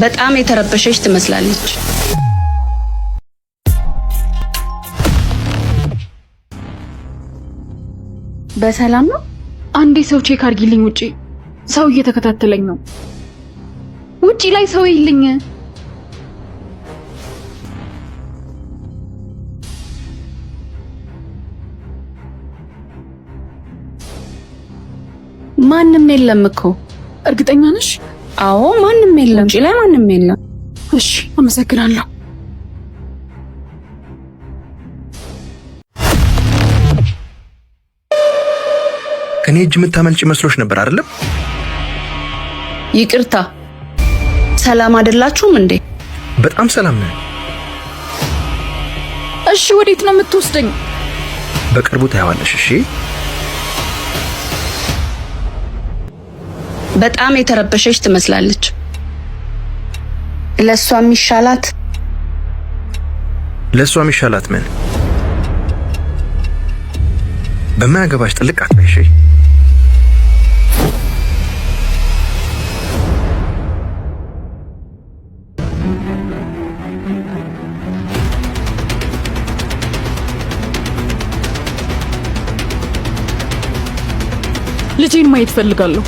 በጣም የተረበሸች ትመስላለች። በሰላም ነው? አንዴ ሰው ቼክ አድርጊልኝ። ውጪ ሰው እየተከታተለኝ ነው። ውጪ ላይ ሰው ይልኝ። ማንም የለም እኮ። እርግጠኛ ነሽ? አዎ ማንም የለም። ውጪ ላይ ማንም የለም። እሺ አመሰግናለሁ። ከኔ እጅ የምታመልጭ መስሎሽ ነበር አይደለም? ይቅርታ። ሰላም አይደላችሁም እንዴ? በጣም ሰላም ነን። እሺ ወዴት ነው የምትወስደኝ? በቅርቡ ታያዋለሽ። እሺ። በጣም የተረበሸች ትመስላለች። ለሷ የሚሻላት ምን? በማያገባሽ ጥልቅ አትበይ። እሺ። ልጄን ማየት ፈልጋለሁ።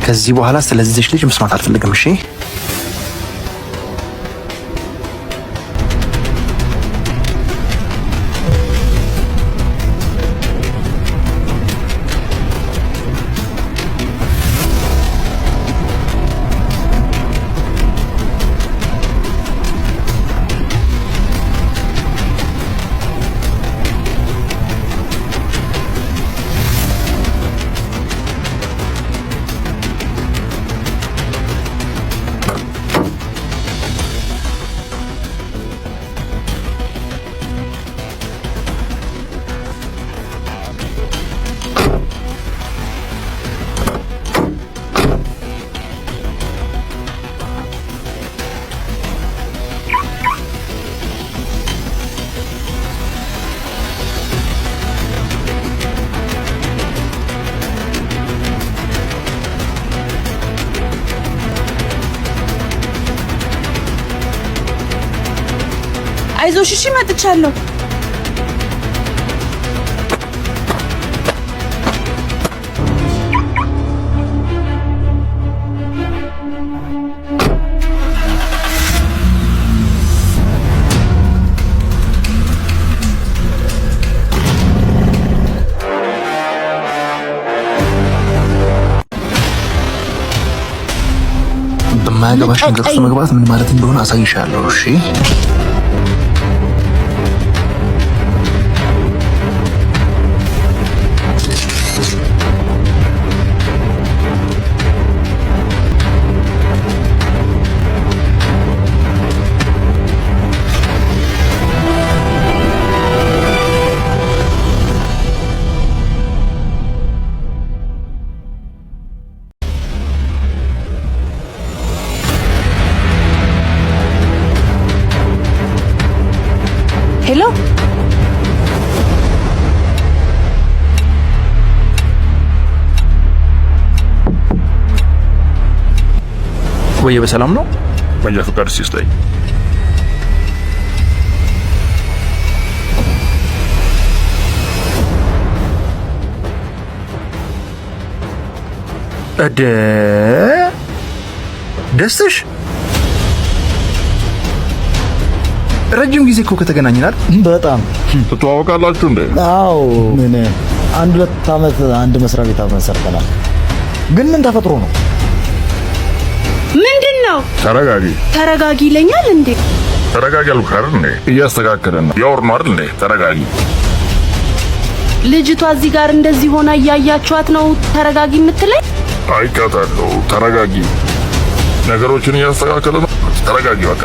ከዚህ በኋላ ስለዚህ ልጅ መስማት አልፈልግም። እሺ። አይዞሽ እሺ መጥቻለሁ። በማያገባሽ ነገር ውስጥ መግባት ምን ማለት እንደሆነ አሳይሻለሁ። እሺ። ሄሎ ወይ በሰላም ነው? መንጃ ፈቃድ ሲስጠኝ ደስሽ ረጅም ጊዜ እኮ ከተገናኘናል። በጣም ትተዋወቃላችሁ እንዴ? አዎ። ምን 1-2 ዓመት አንድ መስሪያ ቤት አብረን ሰርተናል። ግን ምን ተፈጥሮ ነው? ምንድነው? ተረጋጊ ይለኛል እንዴ? ተረጋጊ አልኩህ አይደል እንዴ? እያስተካከለን ነው። ያወር ነው አይደል እንዴ? ተረጋጊ። ልጅቷ እዚህ ጋር እንደዚህ ሆና እያያችኋት ነው ተረጋጊ የምትለኝ? አይቃታለሁ። ተረጋጊ። ነገሮችን እያስተካከለ ነው። ተረጋጊ በቃ።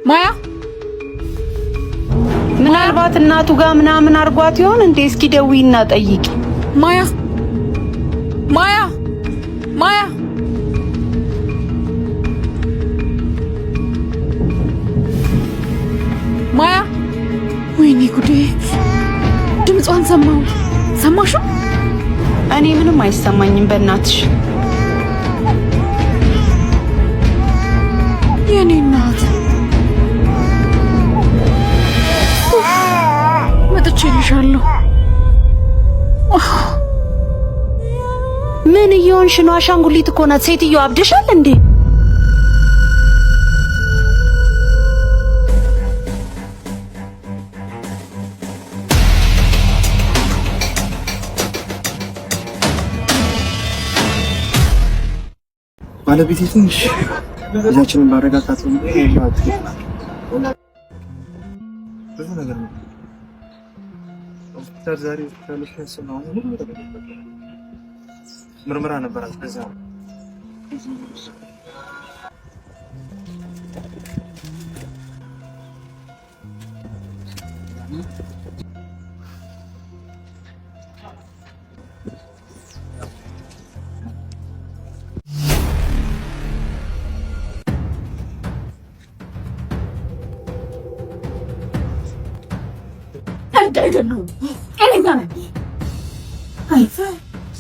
ማያ ምናልባት እናቱ ጋር ምናምን አርጓት ይሆን እንዴ? እስኪ ደውይና ጠይቂ። ማያ ማያ ማያ ማያ ወይኔ ጉዴ! ድምጿን ሰማሁ። ሰማሽው? እኔ ምንም አይሰማኝም በእናትሽ። የኔ እናት መጥቼልሻለሁ። ምን እየሆንሽ ነው? አሻንጉሊት እኮ ናት ሴትዮ። አብደሻል እንዴ? ባለቤቴ ትንሽ ልጃችንን ባረጋጋት ነው ብዙ ነገር ነው። ሆስፒታል ዛሬ ሆስፒታል ነው ሁሉ ተበላሽቶ ምርመራ ነበራት። ከዛ አይደለም እኔና አይፈ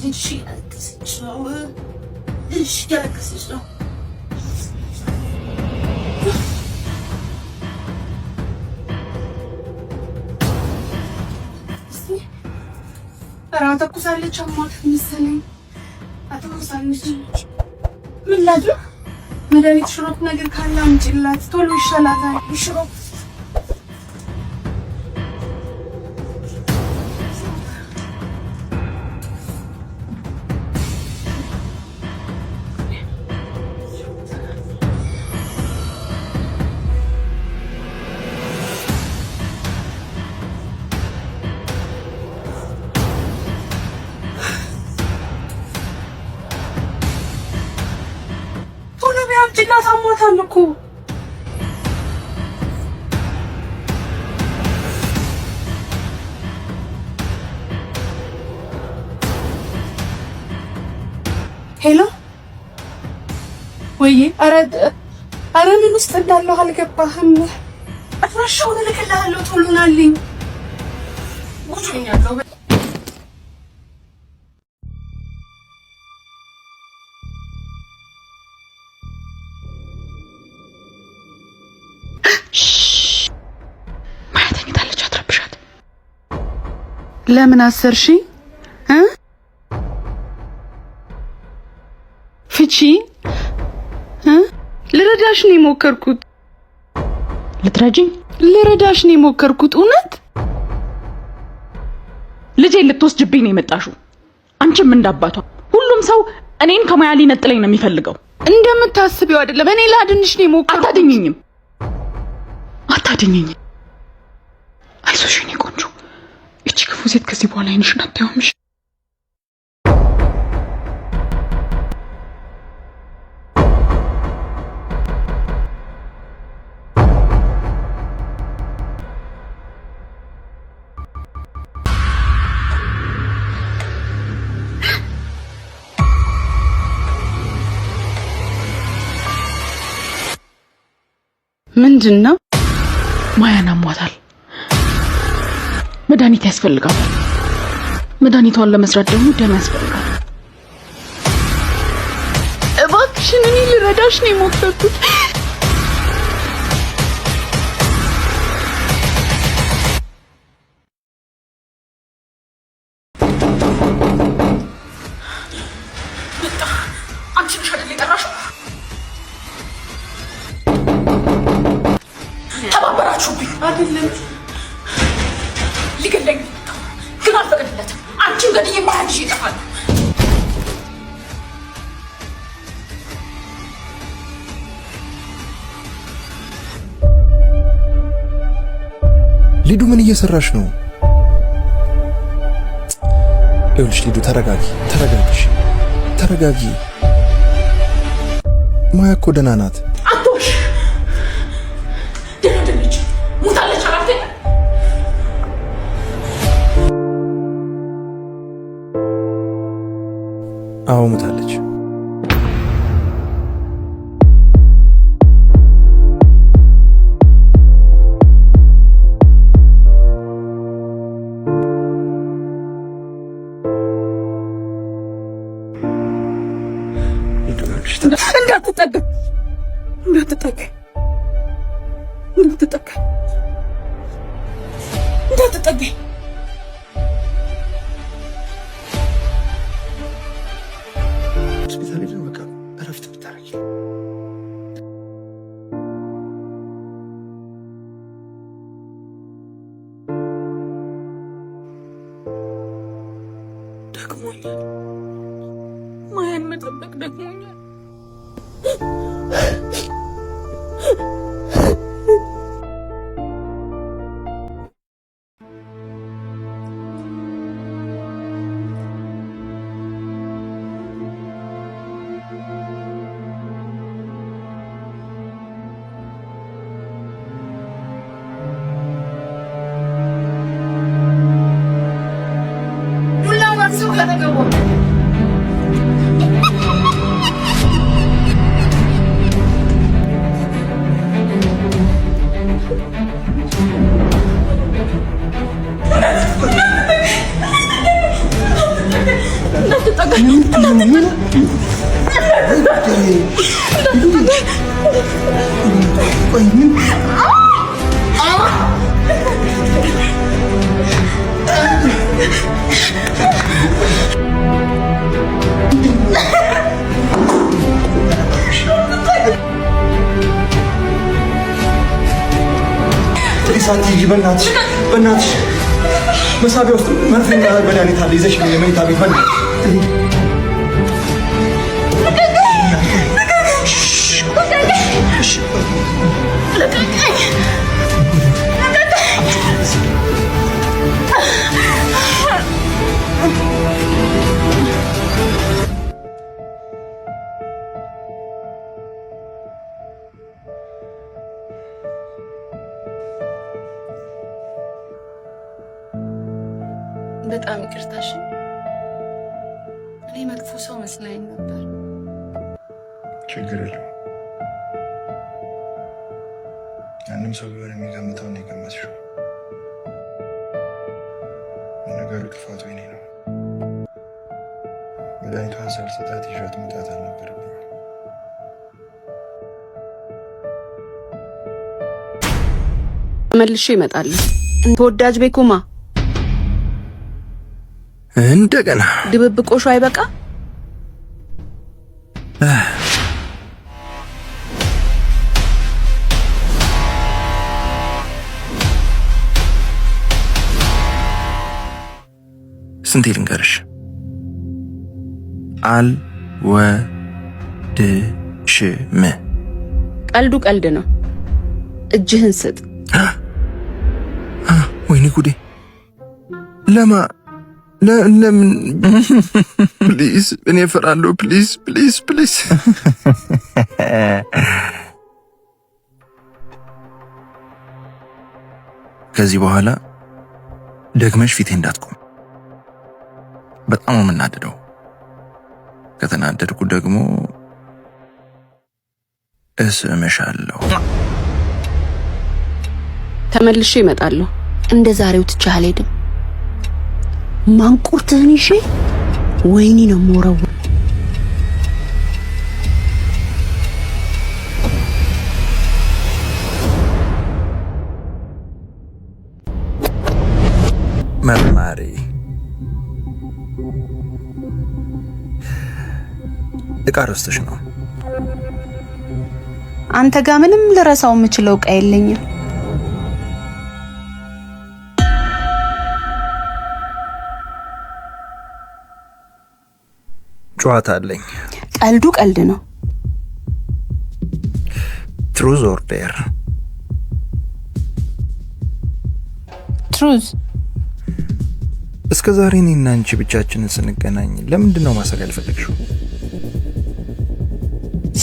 ልጅ ያለቅስሽ ነው። ልጅ ያለቅስሽ ነው። ኧረ ተኩሳለች። አሟት መሰለኝ። አትኩሳለች። ምን ላድርግ? መድኃኒት ሽሮፕ ነገር ካለ አምጪላት፣ ቶሎ ይሻላታል። ሽሮፕ ጭንቅላት አሟታል እኮ። ሄሎ ወይ አረ ምን ውስጥ እንዳለሁ አልገባህም። አፍራሻውን እልክልሃለሁ ቶሎ ናልኝ። ጉጆኛለሁ። ለምን አሰርሺ? ፍቺ ልረዳሽ ነው የሞከርኩት። ልትረጂኝ? ልረዳሽ ነው የሞከርኩት። እውነት ልጄን ልትወስጅብኝ ነው የመጣሽው? አንቺም እንዳባቷ ሁሉም ሰው እኔን ከማያ ሊነጥለኝ ነው የሚፈልገው። እንደምታስቢው አይደለም። እኔ ላድንሽ ነው የሞከርኩት። አታድኝኝም። አይዞሽ የኔ ቆንጆ። እቺ ክፉ ሴት ከዚህ በኋላ አይንሽን አታየውምሽ። ምንድነው? ማያን አሟታል። መድኃኒት ያስፈልጋል። መድኃኒቷን ለመስራት ደግሞ ደም ያስፈልጋል። እባክሽን እኔ ልረዳሽ ነው የሞከርኩት። አንቺ ነሽ አይደል የጠራሽው? ተባበራችሁብኝ አይደለም? ሊገለኝ ግን አልፈቀድለትም። አንቺን ገድዬ ማያንሽ ይጠፋል። ሊዱ ምን እየሰራሽ ነው? ይኸውልሽ ሊዱ ተረጋጊ፣ ተረጋጊ። ማያ እኮ ደህና ናት። አትዋሽ። አዎ ሞታለች። እንዳትጠጋኝ ሆስፒታል ሄደን በቃ እረፍት ብታረጊ። ደክሞኛል። ማያን መጠበቅ ደክሞኛል። በእናትሽ መሳቢያ ውስጥ መርፌና መድኃኒት አለ። ይዘሽ የመኝታ ቤት በጣም ይቅርታሽ። እኔ መጥፎ ሰው መስላኝ ነበር። ችግር የለውም። ያንም ሰው ቢሆን የሚገምተው ነው የገመትሽው። ነገሩ ጥፋቱ የኔ ነው። መድኃኒቷን ሳልሰጣት ይዣት መውጣት አልነበረብኝም። መልሼ እመጣለሁ። ተወዳጅ ቤኩማ እንደገና ድብብቆሹ አይበቃ? ስንቴ ልንገርሽ? አልወድሽም። ቀልዱ ቀልድ ነው። እጅህን ስጥ። ወይኔ ጉዴ! ለምን? ፕሊዝ፣ እኔ እፈራለሁ። ፕሊዝ ፕሊዝ ፕሊዝ። ከዚህ በኋላ ደግመሽ ፊቴ እንዳትቆም። በጣም ነው የምናደደው። ከተናደድኩ ደግሞ እስምሻለሁ። ተመልሼ እመጣለሁ። እንደ ዛሬው ትቼህ አልሄድም። ማንቁርትህን ይዤ ወይኔ ነው የምወረው። መርማሪ እቃ ረስተሽ ነው። አንተ ጋር ምንም ልረሳው የምችለው እቃ የለኝም። ጨዋታ አለኝ። ቀልዱ ቀልድ ነው። ትሩዝ ኦር ዴር? ትሩዝ። እስከ ዛሬ እኔና አንቺ ብቻችንን ስንገናኝ ለምንድን ነው ማሰብ ያልፈለግሽው?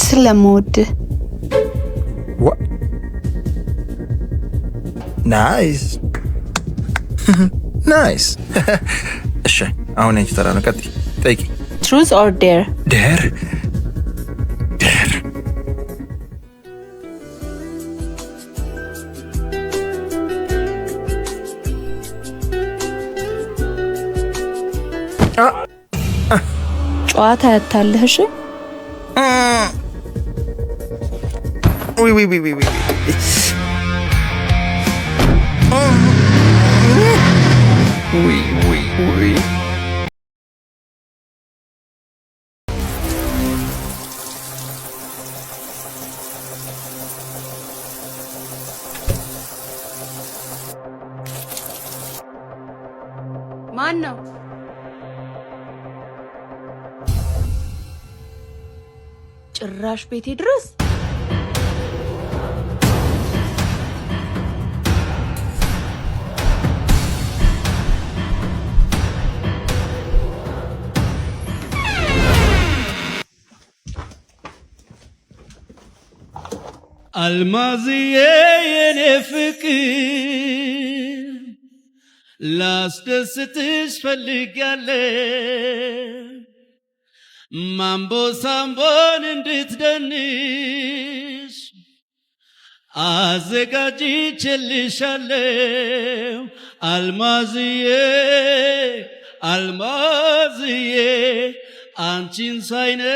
ስለምወድህ። ናይስ ናይስ። እሺ አሁን አንቺ ተራ ነው። ቀጥይ፣ ጠይቂ። Truth or dare? Dare? Dare. ጨዋታ ያታለህ እሺ? Oui. Oui. ማን ነው? ጭራሽ ቤቴ ድረስ አልማዝዬ የኔ ፍቅር ላስደስትሽ ፈልጊያለሁ ማምቦ ሳምቦን እንድትደንሽ አዘጋጅቼልሻለሁ አልማዝዬ አንቺን ሳይነው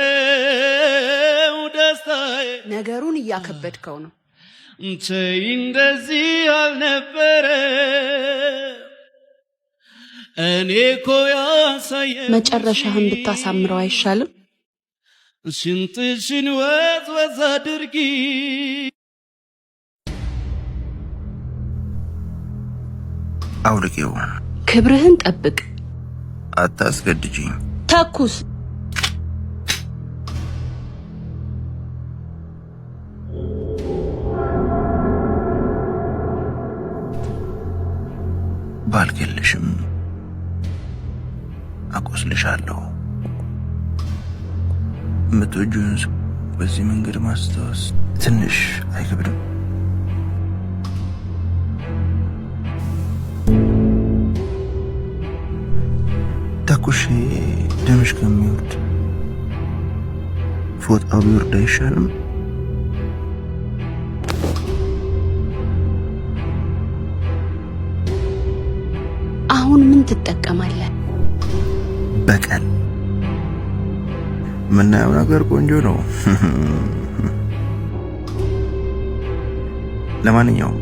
ደስታዬ። ነገሩን እያከበድከው ነው። ተይ እንደዚህ አልነበረ እኔ እኮ ያሳየው መጨረሻህን ብታሳምረው አይሻልም? ሽንጥሽን ወዝ አድርጊ አውልቄው። ክብርህን ጠብቅ። አታስገድጂኝ። ተኩስ። ባልገልሽም አቆስልሻለሁ። የምትወጂውን ሰው በዚህ መንገድ ማስታወስ ትንሽ አይከብድም? ተኩሼ ደምሽ ከሚወርድ ፎጣው ቢወርድ አይሻልም? አሁን ምን ትጠቀማለህ? በቀል። ምናየው ነገር ቆንጆ ነው። ለማንኛውም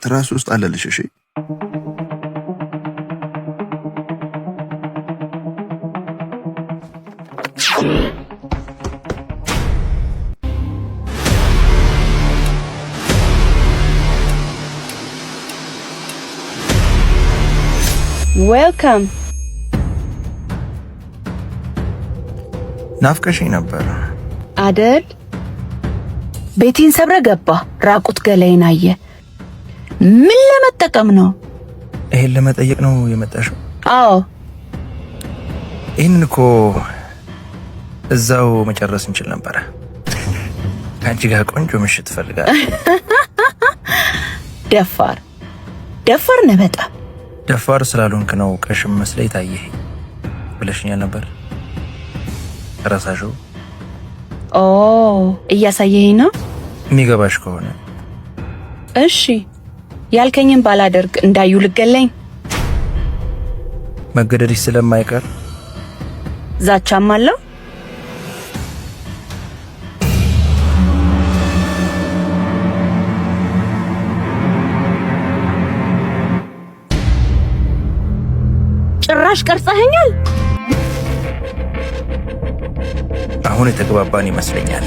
ትራስ ውስጥ አለልሽ። እሺ ዌልካም። ናፍቀሽኝ ነበር አደል? ቤቴን ሰብረ ገባ። ራቁት ገላዬን አየ። ምን ለመጠቀም ነው? ይሄን ለመጠየቅ ነው የመጣሽው? አዎ። ይሄንን እኮ እዛው መጨረስ እንችል ነበር። ከአንቺ ጋር ቆንጆ ምሽት እፈልጋለሁ። ደፋር ነህ በጣም። ደፋር ስላልሆንክ ነው ቀሽም መስለኝ ታየህ ብለሽኛል ነበር። ረሳሽው? ኦ እያሳየኸኝ ነው? የሚገባሽ ከሆነ እሺ። ያልከኝን ባላደርግ እንዳዩ ልገለኝ? መገደልሽ ስለማይቀር ዛቻም አለው? ጭራሽ ቀርጸኸኛል። አሁን የተግባባን ይመስለኛል።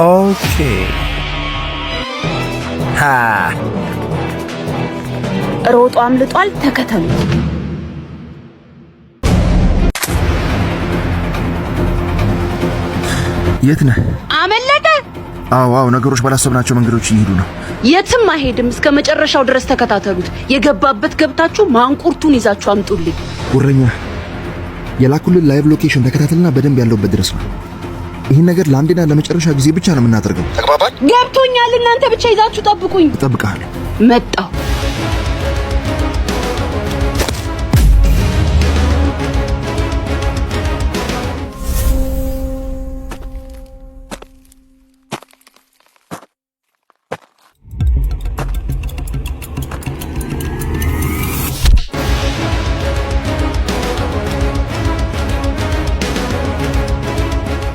ኦኬ ሮጦ አምልጧል። ተከተሉ። የት ነህ? አመለጠ። አዎ ነገሮች ባላሰብናቸው መንገዶች እየሄዱ ነው። የትም አይሄድም። እስከ መጨረሻው ድረስ ተከታተሉት። የገባበት ገብታችሁ ማንቁርቱን ይዛችሁ አምጡልኝ። ጉረኛ የላኩልን ላይቭ ሎኬሽን ተከታተልና በደንብ ያለውበት ድረስ ነው። ይህን ነገር ለአንዴና ለመጨረሻ ጊዜ ብቻ ነው የምናደርገው። ተግባባን? ገብቶኛል። እናንተ ብቻ ይዛችሁ ጠብቁኝ። እጠብቅሃለሁ። መጣሁ።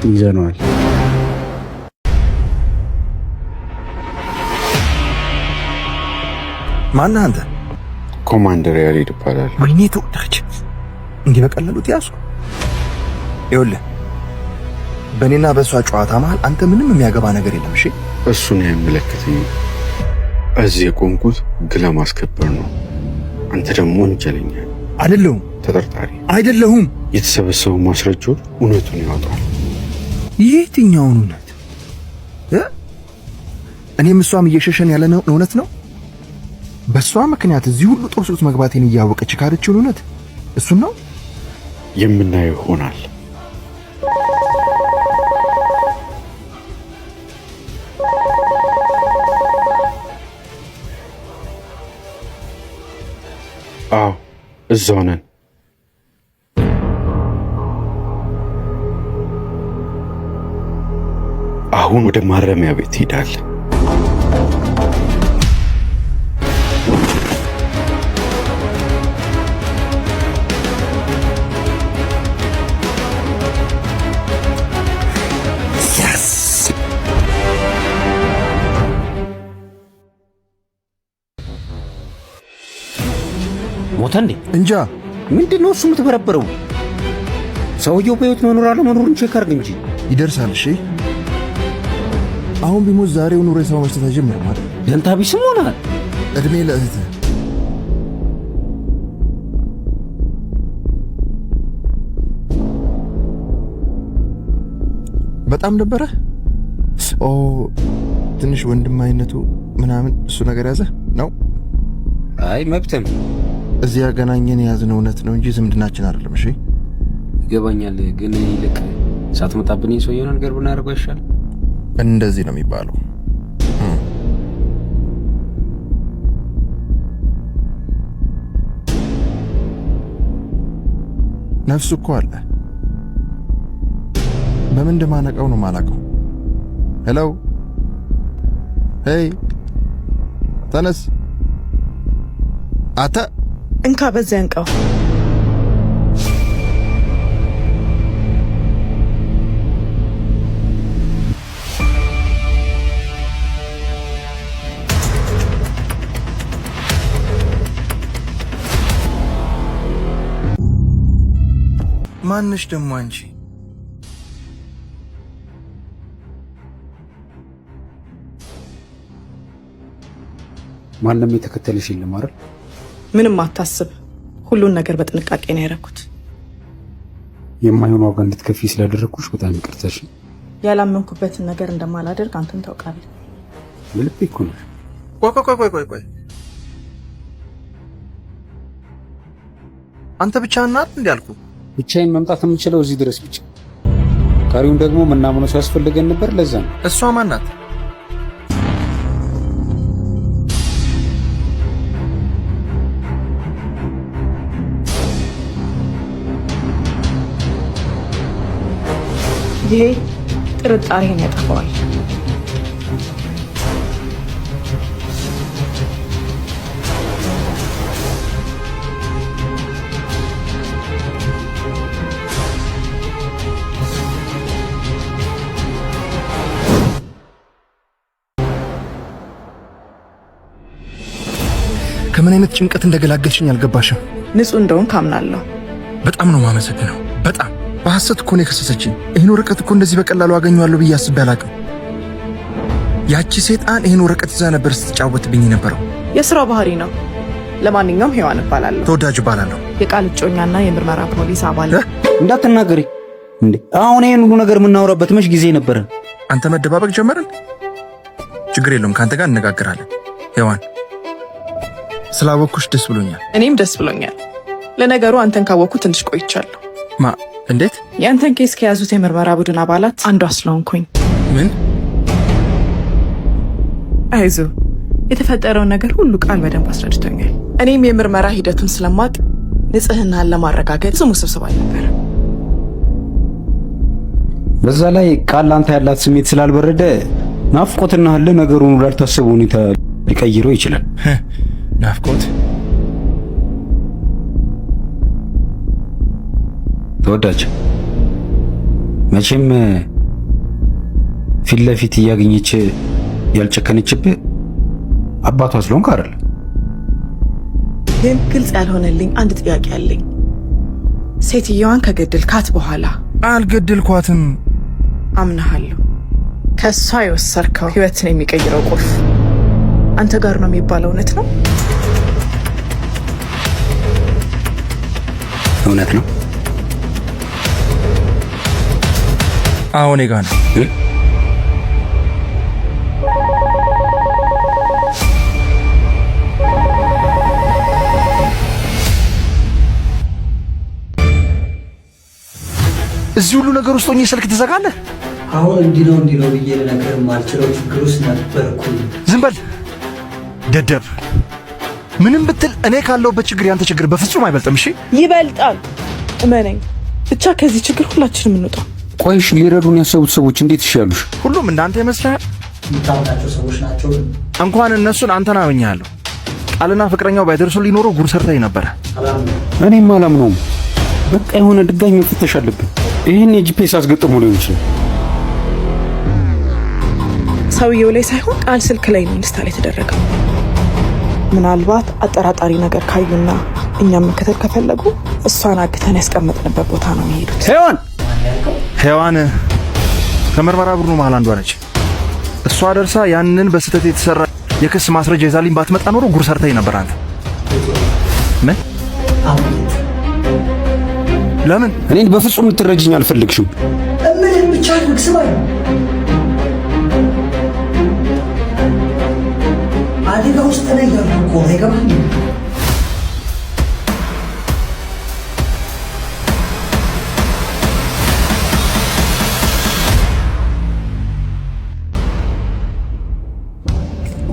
ይዘነዋል። ማን አንተ? ኮማንደር ያሬድ ይባላል። ወይኔ ተወዳጅ፣ እንዲህ በቀላሉ ተያዙ። ይኸውልህ በእኔና በእሷ ጨዋታ መሃል አንተ ምንም የሚያገባ ነገር የለም። እሺ እሱን አይመለከተኝም። እዚህ የቆምኩት ሕግ ለማስከበር ነው። አንተ ደግሞ ወንጀለኛ አይደለሁም። ተጠርጣሪ አይደለሁም። የተሰበሰቡ ማስረጃዎች እውነቱን ያወጣል። የትኛውን እውነት? እኔም እሷም እየሸሸን ያለ ነው እውነት ነው? በእሷ ምክንያት እዚህ ሁሉ ጦስ ውስጥ መግባቴን እያወቀች ካደችውን እውነት እሱን ነው የምናየው ይሆናል። አዎ እዛው ነን። አሁን ወደ ማረሚያ ቤት ሄዳል። ሞተ እንዴ? እንጃ። ምንድነው እሱ የምትበረበረው? ሰውየው በህይወት መኖር አለመኖሩን ቼክ አድርግ እንጂ። ይደርሳል። እሺ አሁን ቢሞት ዛሬውን ሬሳው መስጠት አይጀምርም አይደል? ደንታ ቢስም ሆናል። እድሜ ለእህት። በጣም ነበረ። ኦ ትንሽ ወንድማይነቱ ምናምን እሱ ነገር ያዘ ነው። አይ መብትም እዚህ ያገናኘን የያዝነው እውነት ነው እንጂ ዝምድናችን አይደለም። እሺ ይገባኛል። ግን ይልቅ ሳትመጣብኝ ሰውየውን ነገር ብናደርገው ይሻል። እንደዚህ ነው የሚባለው። ነፍሱ እኮ አለ። በምን እንደማነቀው ነው ማላቀው። ሄሎ ሄይ ተነስ አተ እንካ በዚያ እንቀው። ማንሽ ደሞ አንቺ? ማንም የተከተለሽ የለም አይደል? ምንም አታስብ። ሁሉን ነገር በጥንቃቄ ነው ያደረኩት። የማይሆን ዋጋ እንድትከፊ ስላደረኩሽ በጣም ይቅርታሽ። ያላመንኩበትን ነገር እንደማላደርግ አንተም ታውቃለህ። ልቤ እኮ ነው። ቆይ አንተ ብቻ እናት እንዲያልኩ ብቻዬን መምጣት የምችለው እዚህ ድረስ ብቻ። ቀሪውን ደግሞ ምናምነው ሲያስፈልገን ነበር። ለዛ ነው። እሷ ማን ናት? ይሄ ጥርጣሬን ያጠፋዋል። ከምን አይነት ጭንቀት እንደገላገልሽኝ አልገባሽም። ንጹህ እንደሆን ካምናለሁ። በጣም ነው ማመሰግነው። በጣም በሐሰት እኮ ነው የከሰሰችኝ። ይህን ወረቀት እኮ እንደዚህ በቀላሉ አገኘዋለሁ ብዬ አስቤ አላቅም። ያቺ ሴጣን ይህን ወረቀት ይዛ ነበር ስትጫወትብኝ ነበረው። የስራው ባህሪ ነው። ለማንኛውም ሔዋን እባላለሁ። ተወዳጅ እባላለሁ። የቃል እጮኛና የምርመራ ፖሊስ አባል። እንዳትናገሪ እንዴ! አሁን ይሄን ሁሉ ነገር የምናወራበት መች ጊዜ ነበረ? አንተ መደባበቅ ጀመርን። ችግር የለውም፣ ከአንተ ጋር እንነጋገራለን። ሔዋን ስላወቅኩሽ ደስ ብሎኛል። እኔም ደስ ብሎኛል። ለነገሩ አንተን ካወቅኩ ትንሽ ቆይቻለሁ። እንዴት? ያንተን ኬስ ከያዙት የምርመራ ቡድን አባላት አንዷ ስለሆንኩኝ። ምን? አይዞ የተፈጠረውን ነገር ሁሉ ቃል በደንብ አስረድቶኛል። እኔም የምርመራ ሂደቱን ስለማቅ ንጽህናን ለማረጋገጥ ብዙ ውስብስብ አልነበረም። በዛ ላይ ቃል አንተ ያላት ስሜት ስላልበረደ ናፍቆትና ህለ ነገሩን ላልታሰበ ሁኔታ ሊቀይረው ይችላል። ናፍቆት ተወዳጅ መቼም ፊት ለፊት እያገኘች ያልጨከነችብህ አባቷ ስለሆንክ አይደል? ግን ግልጽ ያልሆነልኝ አንድ ጥያቄ አለኝ። ሴትየዋን ከገደልካት በኋላ አልገደልኳትም። አምናሃለሁ። ከሷ የወሰድከው ህይወትን የሚቀይረው ቁልፍ አንተ ጋር ነው የሚባለው እውነት ነው? እውነት ነው። አሁን እኔ ጋር ነው። እዚህ ሁሉ ነገር ውስጥ ሆኜ ስልክ ትዘጋለህ? አሁን እንዲህ ነው ብዬ ልነግርህ የማልችለው ችግር ውስጥ ነበርኩ። ዝም በል ደደብ። ምንም ብትል እኔ ካለሁበት ችግር ያንተ ችግር በፍጹም አይበልጥም። እሺ ይበልጣል፣ እመነኝ። ብቻ ከዚህ ችግር ሁላችንም እንውጣ። ቆይሽ ሊረዱን ያሰቡት ሰዎች እንዴት ይሻሉሽ? ሁሉም እንዳንተ ይመስላል? የምታውቃቸው ሰዎች ናቸው። እንኳን እነሱን አንተን አመኛለሁ። ቃልና ፍቅረኛው ባይደርሱ ሊኖሩ ጉር ሰርተኝ ነበረ። እኔም አላምነውም። በቃ የሆነ ድጋሚ መፈተሽ አለብን። ይህን የጂፒኤስ አስገጥሞ ሊሆን ይችላል። ሰውየው ላይ ሳይሆን ቃል ስልክ ላይ ነው ኢንስታል የተደረገው። ምናልባት አጠራጣሪ ነገር ካዩና እኛም መከተል ከፈለጉ እሷን አግተን ያስቀመጥንበት ቦታ ነው የሚሄዱት። ሔዋን ከምርመራ ቡድኑ መሃል አንዷ ነች። እሷ ደርሳ ያንን በስህተት የተሰራ የክስ ማስረጃ ይዛልኝ ባትመጣ ኖሮ ጉር ሰርተኝ ነበር። አንተ ምን? ለምን? እኔን በፍጹም ልትረጅኝ አልፈልግሽም። እምልህን ብቻ አድርግ። ስማኝ፣ አደጋ ውስጥ ላይ ያሉ እኮ አይገባኝ።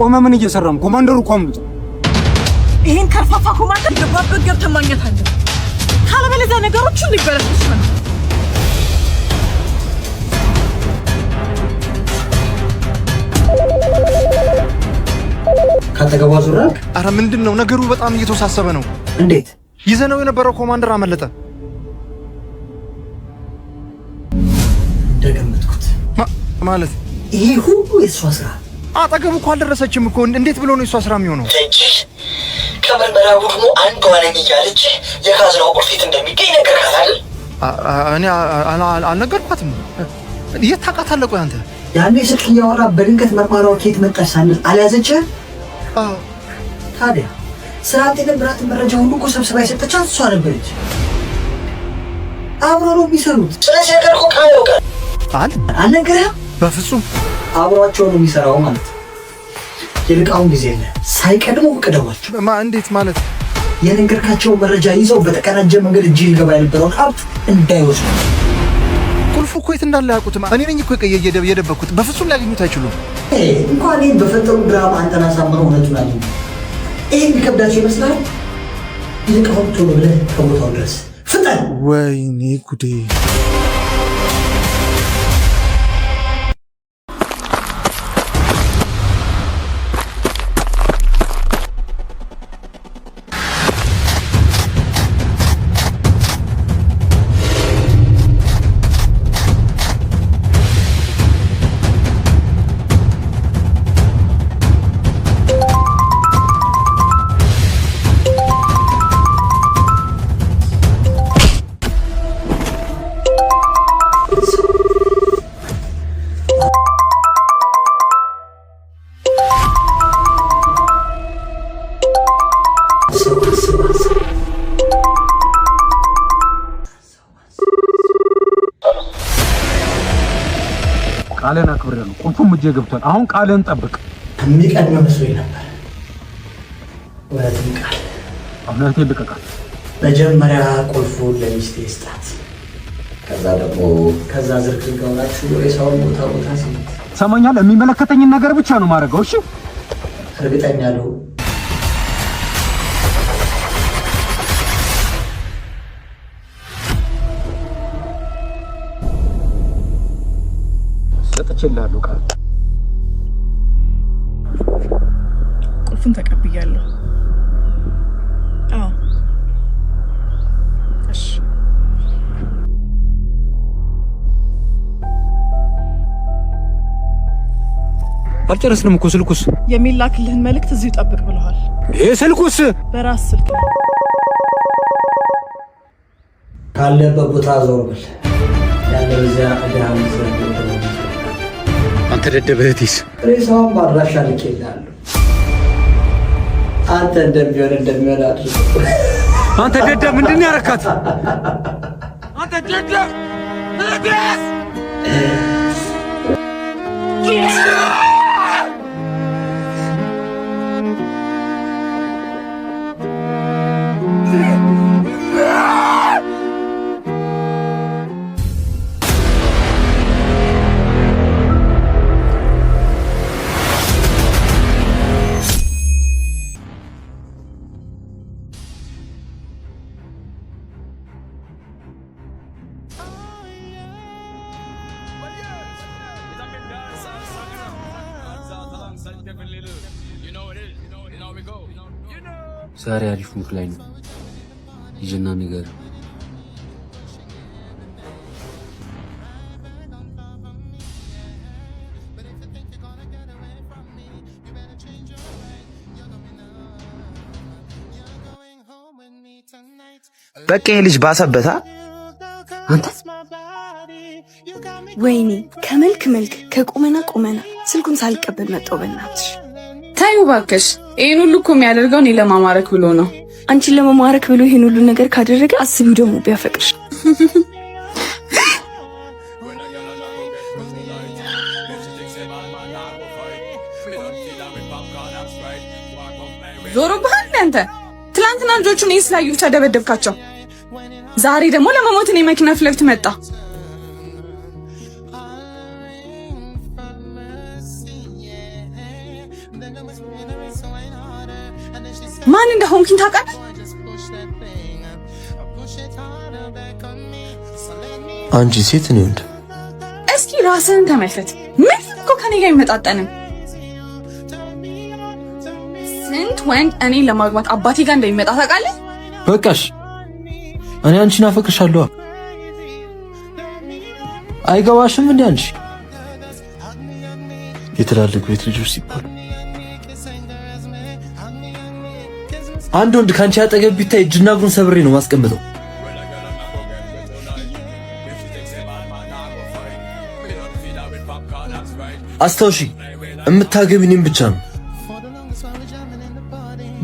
ቆመ። ምን እየሰራም? ኮማንደሩ ቆም። ይሄን ከርፋፋ ኮማንደር ገባበት ገብተን ማግኘት አለ። ካለበለዚያ ነገሮች ሊበላሹ ይችላሉ። ካጠገቧ ዙራክ። አረ ምንድነው ነገሩ? በጣም እየተወሳሰበ ነው። እንዴት? ይዘነው የነበረው ኮማንደር አመለጠ። እንደገመትኩት ማለት ይሄ ሁሉ የእሷ ስራ። አጠገቡ እኮ አልደረሰችም እኮ። እንዴት ብሎ ነው የሷ ስራ የሚሆነው? ከምርመራ ቡድኑ አንዷ ነኝ እያለች የካዝናው ቁልፊት እንደሚገኝ ነገርካት አይደል? እኔ አልነገርኳትም። የት ታውቃታለህ? ቆይ አንተ ያኔ ስልክ እያወራ በድንገት መርማራው ኬት መጣች ሳንል አልያዘችህም? ታዲያ ስርዓት የነበራትን መረጃ ሁሉ እኮ ሰብስባ የሰጠቻት እሷ ነበረች። አብረው ነው የሚሰሩት። ስለዚህ ነገር እኮ ቃል ያውቃል። አልነገረህም? በፍጹም አብሯቸው ነው የሚሰራው ማለት ነው። የልቃውን ጊዜ የለ ሳይቀድሙ ቅደሟቸው። እንዴት ማለት? የነገርካቸው መረጃ ይዘው በተቀናጀ መንገድ እጅ ሊገባ የነበረውን ሀብት እንዳይወስዱ። ቁልፉ እኮ የት እንዳለ ያውቁትም። እኔ ነኝ እኮ የደበኩት። በፍጹም ሊያገኙት አይችሉም። እንኳን ይህን በፈጠሩ ድራማ አንተን አሳምረው እውነቱን አገኙ። ይህን ሊከብዳቸው ይመስላል። ይልቃውን ቶሎ ብለህ ከቦታው ድረስ ፍጠን። ወይኔ ጉዴ! ቃልን አክብሬያለሁ። ቁልፉም እጄ ገብቷል። አሁን ቃልን ጠብቅ። የሚቀድም መስሎኝ ነበር። እውነትም ቃል እውነቴን ልቀቃት። መጀመሪያ ቁልፉን ለሚስቴ ስጣት። ከዛ ዝርግርጋውላችሁ የሰውን ቦታ ሲል ሰማኛል። የሚመለከተኝን ነገር ብቻ ነው ማድረገው። እሺ እርግጠኛ ነው። ሰጥቼልሃለሁ ቃል ቁልፉን ተቀብያለሁ። አዎ እሺ አልጨረስንም እኮ። ስልኩስ? የሚላክልህን መልእክት እዚሁ ጠብቅ ብለዋል። ይሄ ስልኩስ? በራስ ስልክ ነው። ካለበት ቦታ ዞር ብል ያለው እዚያ እዳም ዘንድ አንተ ደደበህቲስ ሬሳውን ባድራሻ ልኬልሃለሁ። አንተ እንደሚሆን አድርግ። አንተ ደደብ ምንድን ያረካት? አንተ ደደብ ዛሬ አሪፍ ሙድ ላይ ነው። ይጅና ነገር በቃ ይሄ ልጅ ባሰበታ። አንተ ወይኔ ከመልክ ከቁመና ስልኩን ሳልቀበል መጣው። በእናትሽ ታዩ ባከሽ። ይሄን ሁሉ እኮ የሚያደርገው እኔ ለማማረክ ብሎ ነው። አንቺን ለማማረክ ብሎ ይሄን ሁሉ ነገር ካደረገ አስቢው ደግሞ ቢያፈቅርሽ። ዞሮ ባህል አንተ ትላንትና ልጆቹን ስላዩ ብቻ ደበደብካቸው። ዛሬ ደግሞ ለመሞት እኔ መኪና ፍለፍት መጣ። ማን እንደሆንኩኝ ታውቃለህ? አንቺ ሴት ነው እንዴ? እስኪ ራስህን ተመልከት። ምን እኮ ከኔ ጋር አይመጣጠንም። ስንት ወንድ እኔ ለማግባት አባቴ ጋር እንደሚመጣ ታውቃለህ? በቃሽ፣ እኔ አንቺን አፈቅርሻለሁ። አይገባሽም እንዴ? አንቺ የትላልቅ ቤት ልጆች ሲባሉ አንድ ወንድ ካንቺ አጠገብ ቢታይ እጅና እግሩን ሰብሬ ነው ማስቀምጠው። አስታውሺ፣ የምታገቢ እኔን ብቻ ነው።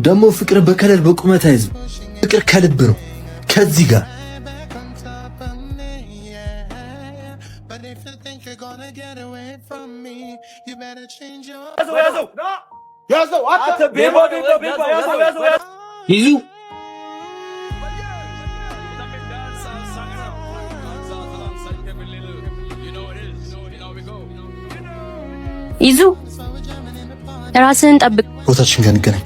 ደግሞ ፍቅር በከለል በቁመት አይዝም። ፍቅር ከልብ ነው። ከዚህ ጋር ይዙ ይዙ ራስህን ጠብቅ። ቦታችን ጋር እንገናኝ።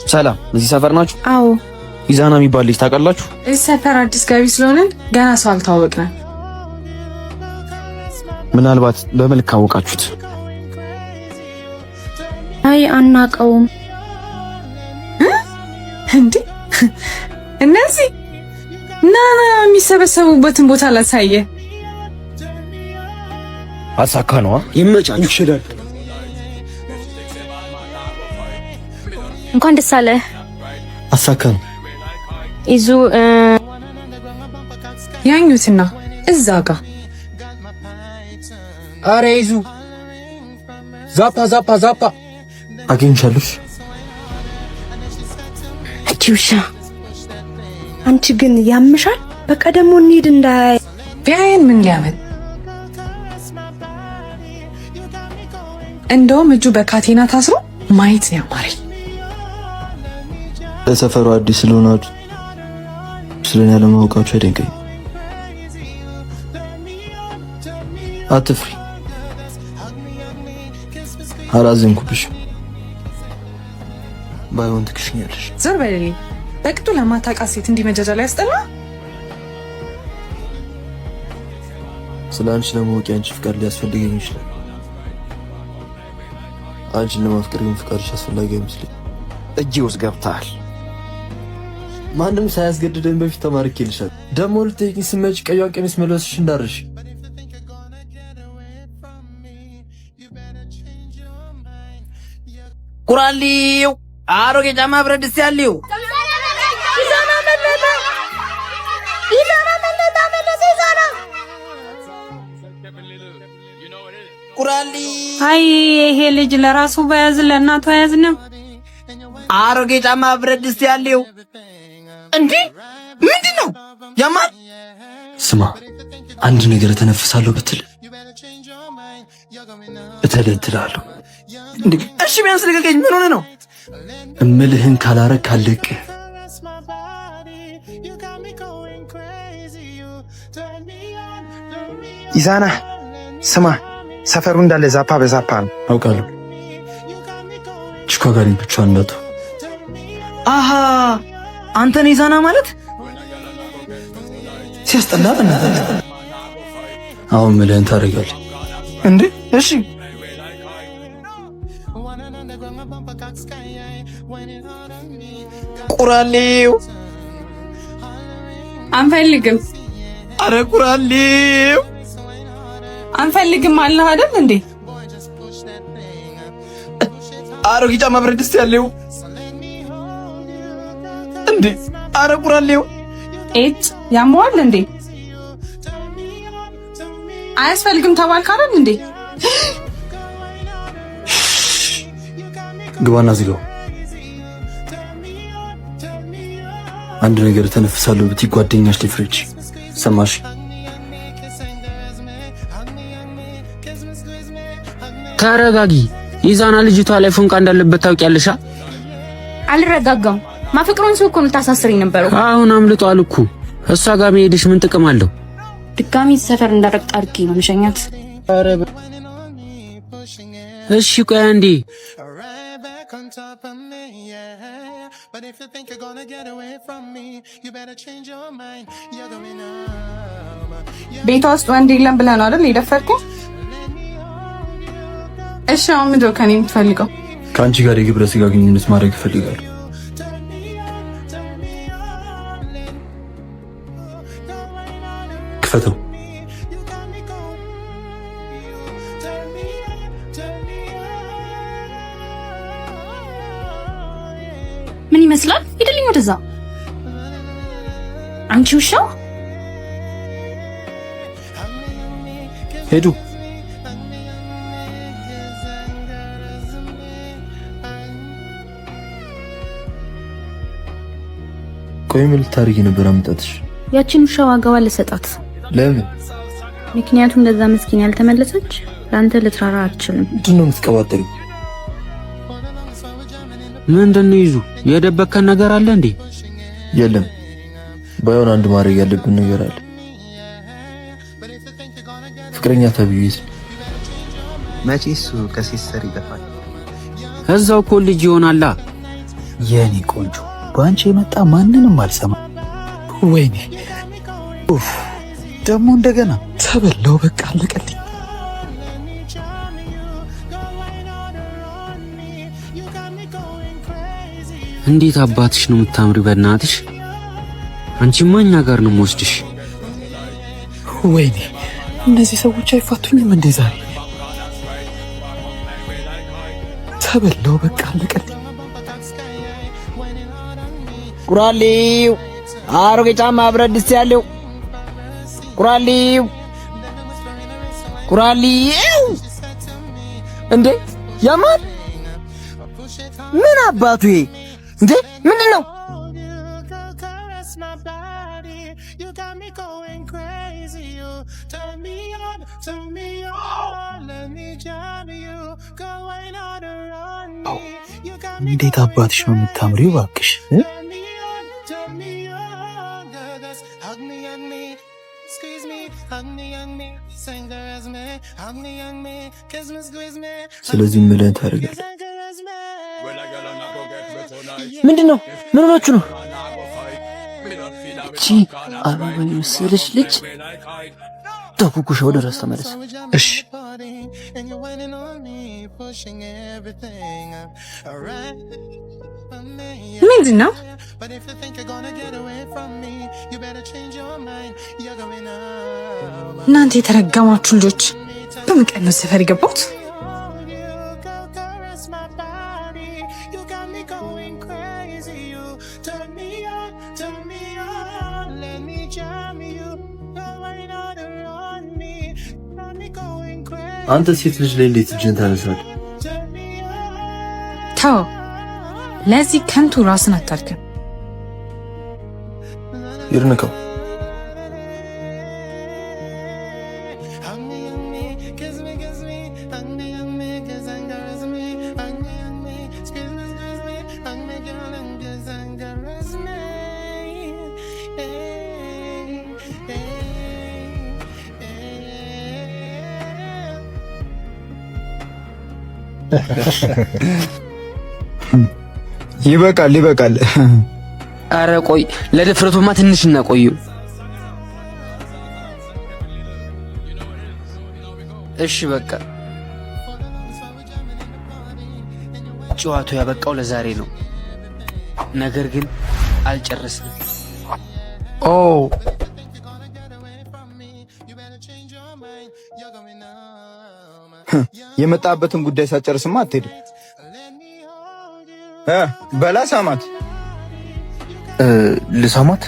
ሰላም፣ እዚህ ሰፈር ናችሁ? አዎ። ኢዛና የሚባል ልጅ ታውቃላችሁ? እዚህ ሰፈር አዲስ ገቢ ስለሆነ ገና ሰው አልታወቅንም። ምናልባት በመልክ አወቃችሁት? አይ አናውቀውም። እንዴ እነዚህ ና የሚሰበሰቡበትን ቦታ ላሳየ። አሳካ ነዋ። ይመጫችሁ ይችላል። እንኳን ደስ አለ። አሳካ ነው። ይዙ ያኙትና እዛ ጋር አረ ይዙ ዛፓ አገኝሻለሽ። እቺውሻ አንቺ ግን ያምሻል። በቃ ደግሞ እንሂድ። እንዳይ ቢያየን ምን ሊያመጥ? እንደውም እጁ በካቴና ታስሮ ማየት ነው ያማረኝ። ለሰፈሩ አዲስ ስለሆናችሁ ስለኔ ያለማወቃችሁ አይደንቀኝ። አትፍሪ፣ አላዘንኩብሽ። ባይሆን ትክሽኛለሽ። ዞር በልልኝ። በቅጡ ለማታውቃት ሴት እንዲህ መጃጃል ያስጠላ። ስለ አንቺ ለማወቅ አንቺ ፍቃድ ሊያስፈልገኝ ይችላል። አንቺን ለማፍቀር ግን ፍቃድሽ አስፈላጊ አይመስለኝም። እጄ ውስጥ ገብተሃል። ማንም ሳያስገድደኝ በፊት ተማርኬልሻል። ደግሞ ልትጠይቂኝ ስትመጪ ቀዩን ቀሚስ መልበስሽ እንዳረሽ። ቁራሊው አሮጌ ጫማ ብረት ድስት ያለው ቁራሊ አይ ይሄ ልጅ ለራሱ በያዝ ለእናቱ አያዝንም። አሮጌ ጫማ ብረት ድስት ያለው እንዴ ምንድነው? ያማል። ስማ አንድ ነገር ተነፍሳለሁ ብትል እተለትላለሁ። እንዴ እሺ ቢያንስ ልቀቀኝ። ምን ሆነ ነው? እምልህን ካላረክ ካልለቅህ። ኢዛና ስማ፣ ሰፈሩ እንዳለ ዛፓ በዛፓ ነው። አውቃለሁ። ችኳ ጋር ብቻዋን እንዳቱ። አሃ አንተ ነህ ኢዛና ማለት? ሲያስጠላ በእናትህ። አሁን እምልህን ታደርጋለህ እንዴ? እሺ ቁራሌው አንፈልግም። አረ ቁራሌው አንፈልግም አለህ አይደል እንዴ? አሮጌ ጫማ ብረት ድስት ያለው እንዴ? አረ ቁራሌው ኤት ያመዋል እንዴ? አያስፈልግም ተባልክ አይደል እንዴ? ግባና ዝጋው። አንድ ነገር ተነፍሳለሁ ብትይ ጓደኛሽ ልፍረጅ። ሰማሽ? ተረጋጊ። ኢዛና ልጅቷ ላይ ፎንቃ እንዳለበት ታውቂያለሽ? አልረጋጋም። ማፍቅሩን ሰው እኮ ነው ታሳስረኝ ነበረው። አሁን አምልጧል እኮ። እሷ ጋር መሄድሽ ምን ጥቅም አለው? ድጋሚ ሰፈር እንዳረግጥ አድርጌ ነው መሸኛት። እሺ ቆይ አንዴ። ቤቷ ውስጥ ወንድ የለም ብለህ ነው አይደል የደፈርከው? እሺ አሁን ምንድን ነው ከኔ የምትፈልገው? ከአንቺ ጋር የግብረ ስጋ ግንኙነት ማድረግ እፈልጋለሁ። ክፈተው። ምን ይመስላል? ሂድልኝ ወደዛ። አንቺ ውሻ ሄዱ። ቆይ ምን ልታደርጊ ነበር አመጣትሽ? ያቺን ውሻ ዋጋዋ ልሰጣት። ለምን? ምክንያቱም እንደዛ ምስኪን ያልተመለሰች ለአንተ ልትራራ አትችልም። ምንድን ነው የምትቀባጠሪው? ምንድን ነው ይዙ? የደበከን ነገር አለ እንዴ? የለም። ባይሆን አንድ ማድረግ ያለብን ነገር አለ። ፍቅረኛ ተብዬስ መቼስ ከሲስተር ይገፋል። እዛው ኮሌጅ ይሆናላ። የኔ ቆንጆ ባንቺ የመጣ ማንንም አልሰማ። ወይኔ ኡፍ! ደግሞ እንደገና ተበላው። በቃ አለቀልኝ። እንዴት አባትሽ ነው የምታምሪ! በእናትሽ አንቺማ እኛ ጋር ነው የምወስድሽ። ወይኔ እነዚህ ሰዎች አይፋቱኝም እንዴ ዛሬ? ተበላው። በቃ አለቀልኝ። ቁራሌው አሮጌ ጫማ ብረት ድስት ያለው ቁራሌው እንዴ ያማል። ምን አባቱ ይሄ እንዴ? ምንድን ነው? እንዴት አባትሽ ነው የምታምሪው? እባክሽ ስለዚህ ምን ታደርጋለህ? ምንድነው? ምን ሆናችሁ ነው? እቺ አበባ የመሰለች ልጅ ተኩኩሽ ወደ ራስ ተመለስ። እሺ ምንድነው? እናንተ የተረገማችሁ ልጆች በምቀን ነው ሰፈር የገባሁት? አንተ ሴት ልጅ ላይ እንዴት እጅን ታነሳለህ? ተው፣ ለዚህ ከንቱ ራስን አታድክም። ይርንከው ይበቃል። አረ ቆይ ለድፍረቱማ ትንሽ እናቆየው። እሺ በቃ ጨዋታው ያበቃው ለዛሬ ነው። ነገር ግን አልጨረስንም። ኦ የመጣበትን ጉዳይ ሳጨርስማ አትሄድም። በላ ሳማት። ልሳማት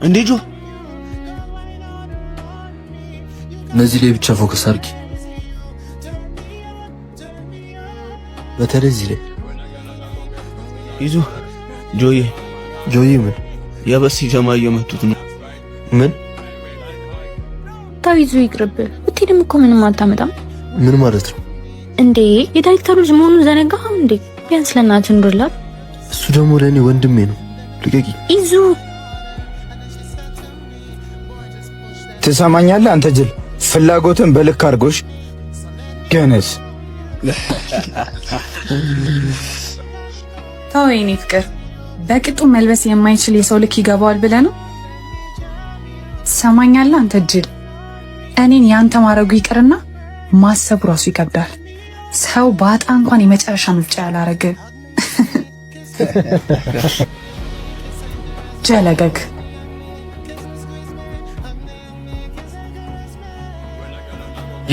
እንዴ? ጆ እነዚህ ላይ ብቻ ፎከስ አድርጊ። በተለይ እዚህ ላይ ይዙ ጆዬ ምን የበሲ ጀማ እየመቱት ነው። ምን ታው ይዙ ይቅርብ። ብትሄድም እኮ ምንም አታመጣም። ምን ማለት ነው እንዴ? የዳይሬክተሩ ልጅ መሆኑን ዘነጋኸው እንዴ? ቢያንስ ለእናትህ እንድላት። እሱ ደግሞ ለእኔ ወንድሜ ነው። ልቀቂ ይዙ። ትሰማኛለህ አንተ ጅል? ፍላጎትን በልክ አድርጎሽ ገነስ ተው የኔ ፍቅር፣ በቅጡ መልበስ የማይችል የሰው ልክ ይገባዋል ብለህ ነው? ትሰማኛለህ አንተ ጅል? እኔን ያንተ ማድረጉ ይቅርና ማሰቡ ራሱ ይከብዳል። ሰው ባጣ እንኳን የመጨረሻ ምርጫ ያላረገ ጀለገግ።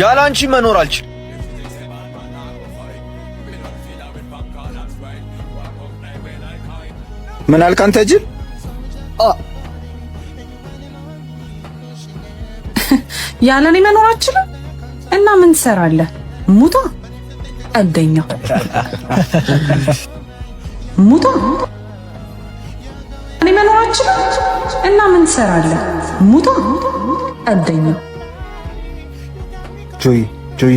ያለ አንቺ መኖር አልችልም። ምን አልክ አንተ ጅል? ያለ እኔ መኖር አልችልም እና ምን ትሰራለህ? ሙቶ ቀደኛ ሙቶ እኔ መኖር አልችልም እና ምን ትሰራለህ? ሙቶ ቀደኛ ጆይ ጆዬ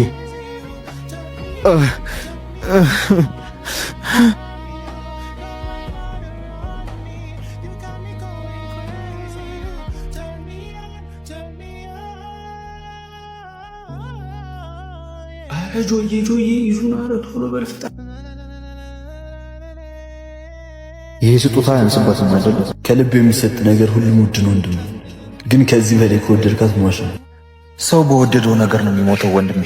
ይዙን አረት ሆኖ በልፍታ ይሄ ስጦታ ያንስባትም አይደል? ከልብ የሚሰጥ ነገር ሁሉም ውድ ነው ወንድሜ። ግን ከዚህ በላይ ከወደድካት ሟሽ ነው። ሰው በወደደው ነገር ነው የሚሞተው ወንድሜ።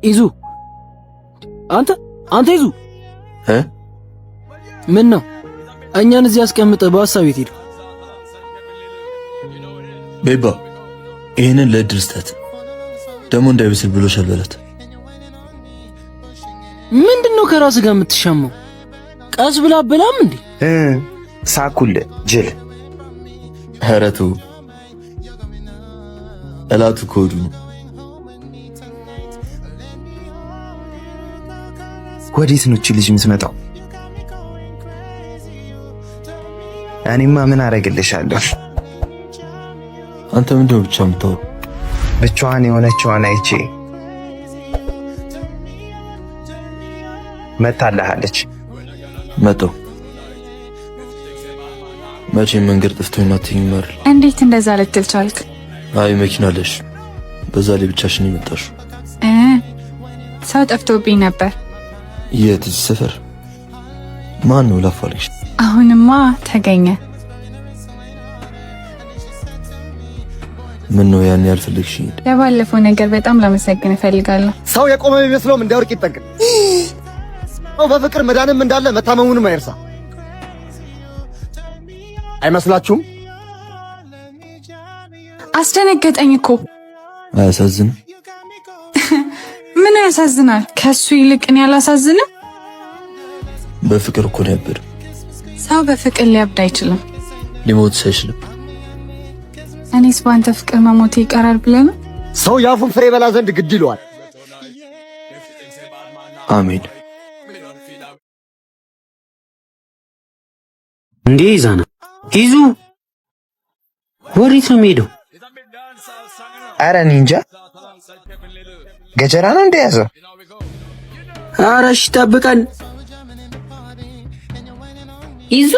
ይዙ አንተ ይዙ ምን ነው እኛን እዚህ አስቀምጠህ በሐሳብ የት ሄድክ? ቤባ ይሄንን ለእድል ስጣት፣ ደግሞ እንዳይበስል ብሎሻል በላት። ምንድነው ከራስህ ጋር የምትሻማው? ቀስ ብላ በላም እንዴ? ሳኩል ጅል። ኧረ ተው፣ ጠላቱ ከወዱ ነው። ወዴት ነው እቺ ልጅ የምትመጣው? እኔማ ምን አረግልሻለሁ? አንተ ምንድነው ብቻ የምታወራው? ብቻዋን የሆነችዋን አይቼ መታለሃለች። መጣው መቼ መንገድ ጠፍቶኝ ማትኝ ማር። እንዴት እንደዛ ልትል ቻልክ? አይ መኪና አለሽ፣ በዛ ላይ ብቻሽን የመጣሽ። ሰው ጠፍቶብኝ ነበር። የት? እዚህ ሰፈር? ማን ነው ላፋልሽ? አሁንማ ተገኘ። ምን ነው ያን ያልፈልግሽኝ? ለባለፈው ነገር በጣም ላመሰግን እፈልጋለሁ። ሰው የቆመ ቢመስለውም እንዳወርቅ ይጠግን። ሰው በፍቅር መዳንም እንዳለ መታመሙንም አይርሳ። አይመስላችሁም? አስደነገጠኝ እኮ። አያሳዝንም? ምን ያሳዝናል? ከሱ ይልቅ እኔ አላሳዝንም? በፍቅር እኮ ነው ያበደ። ሰው በፍቅር ሊያብድ አይችልም። ሊሞት አይችልም። እኔስ በአንተ ፍቅር መሞት ይቀራል ብለህ ነው? ሰው የአፉን ፍሬ በላ ዘንድ ግድ ይለዋል። አሜን። እንዴ ይዛና ይዙ ወዴት ነው የሚሄደው? ኧረ እኔ እንጃ። ገጀራ ነው እንደያዘው። ኧረ እሺ ጠብቀን። ይዙ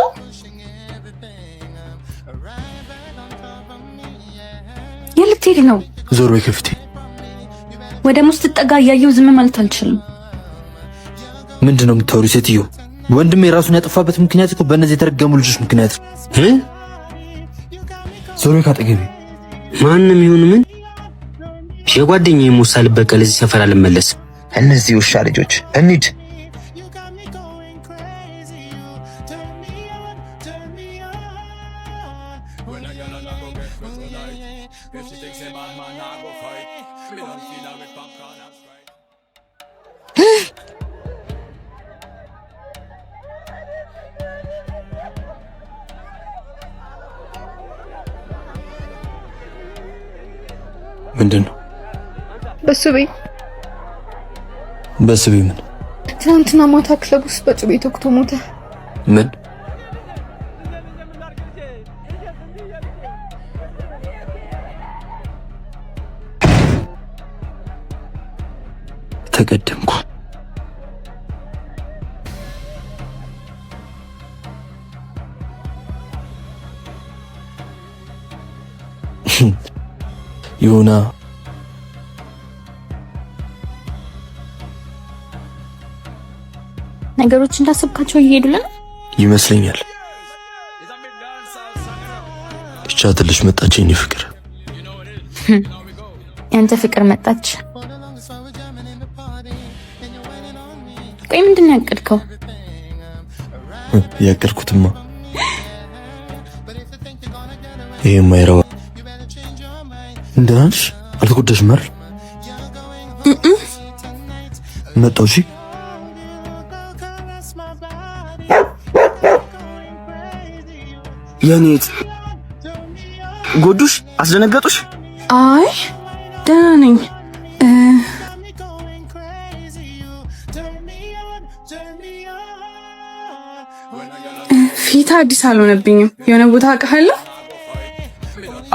የልትሄድ ነው? ዞር በይ ከፊቴ። ወደ ሙስት ጠጋ እያየሁ ዝም ማለት አልችልም። ምንድነው የምታወሪው ሴትዮ? ወንድሜ ራሱን ያጠፋበት ምክንያት እኮ በእነዚህ የተረገሙ ልጆች ምክንያት ነው። ዞር በይ ካጠገቤ። ማንም ይሁን ምን የጓደኛዬ ሙሳ ልበቀል እዚህ ሰፈር አልመለስም። እነዚህ ውሻ ልጆች እንሂድ። ምንድነው? በሱቤ ምን? ትናንትና ማታ ክለብ ውስጥ በጩቤ ተኩቶ ሞተ። ምን? ተቀደምኩ። ዮና ነገሮች እንዳሰብካቸው እየሄዱልን ይመስለኛል። ብቻ ትልሽ መጣች የኔ ፍቅር። ያንተ ፍቅር መጣች። ቆይ ምንድን ነው ያቀድከው? ያቀድኩትማ ይሄ ማይረባ እንደናንሽ አልተጎዳሽም አይደል? መጣው። እሺ የኔት ጎዱሽ? አስደነገጡሽ? አይ ደህና ነኝ። ፊት አዲስ አልሆነብኝም። የሆነ ቦታ አውቃለሁ።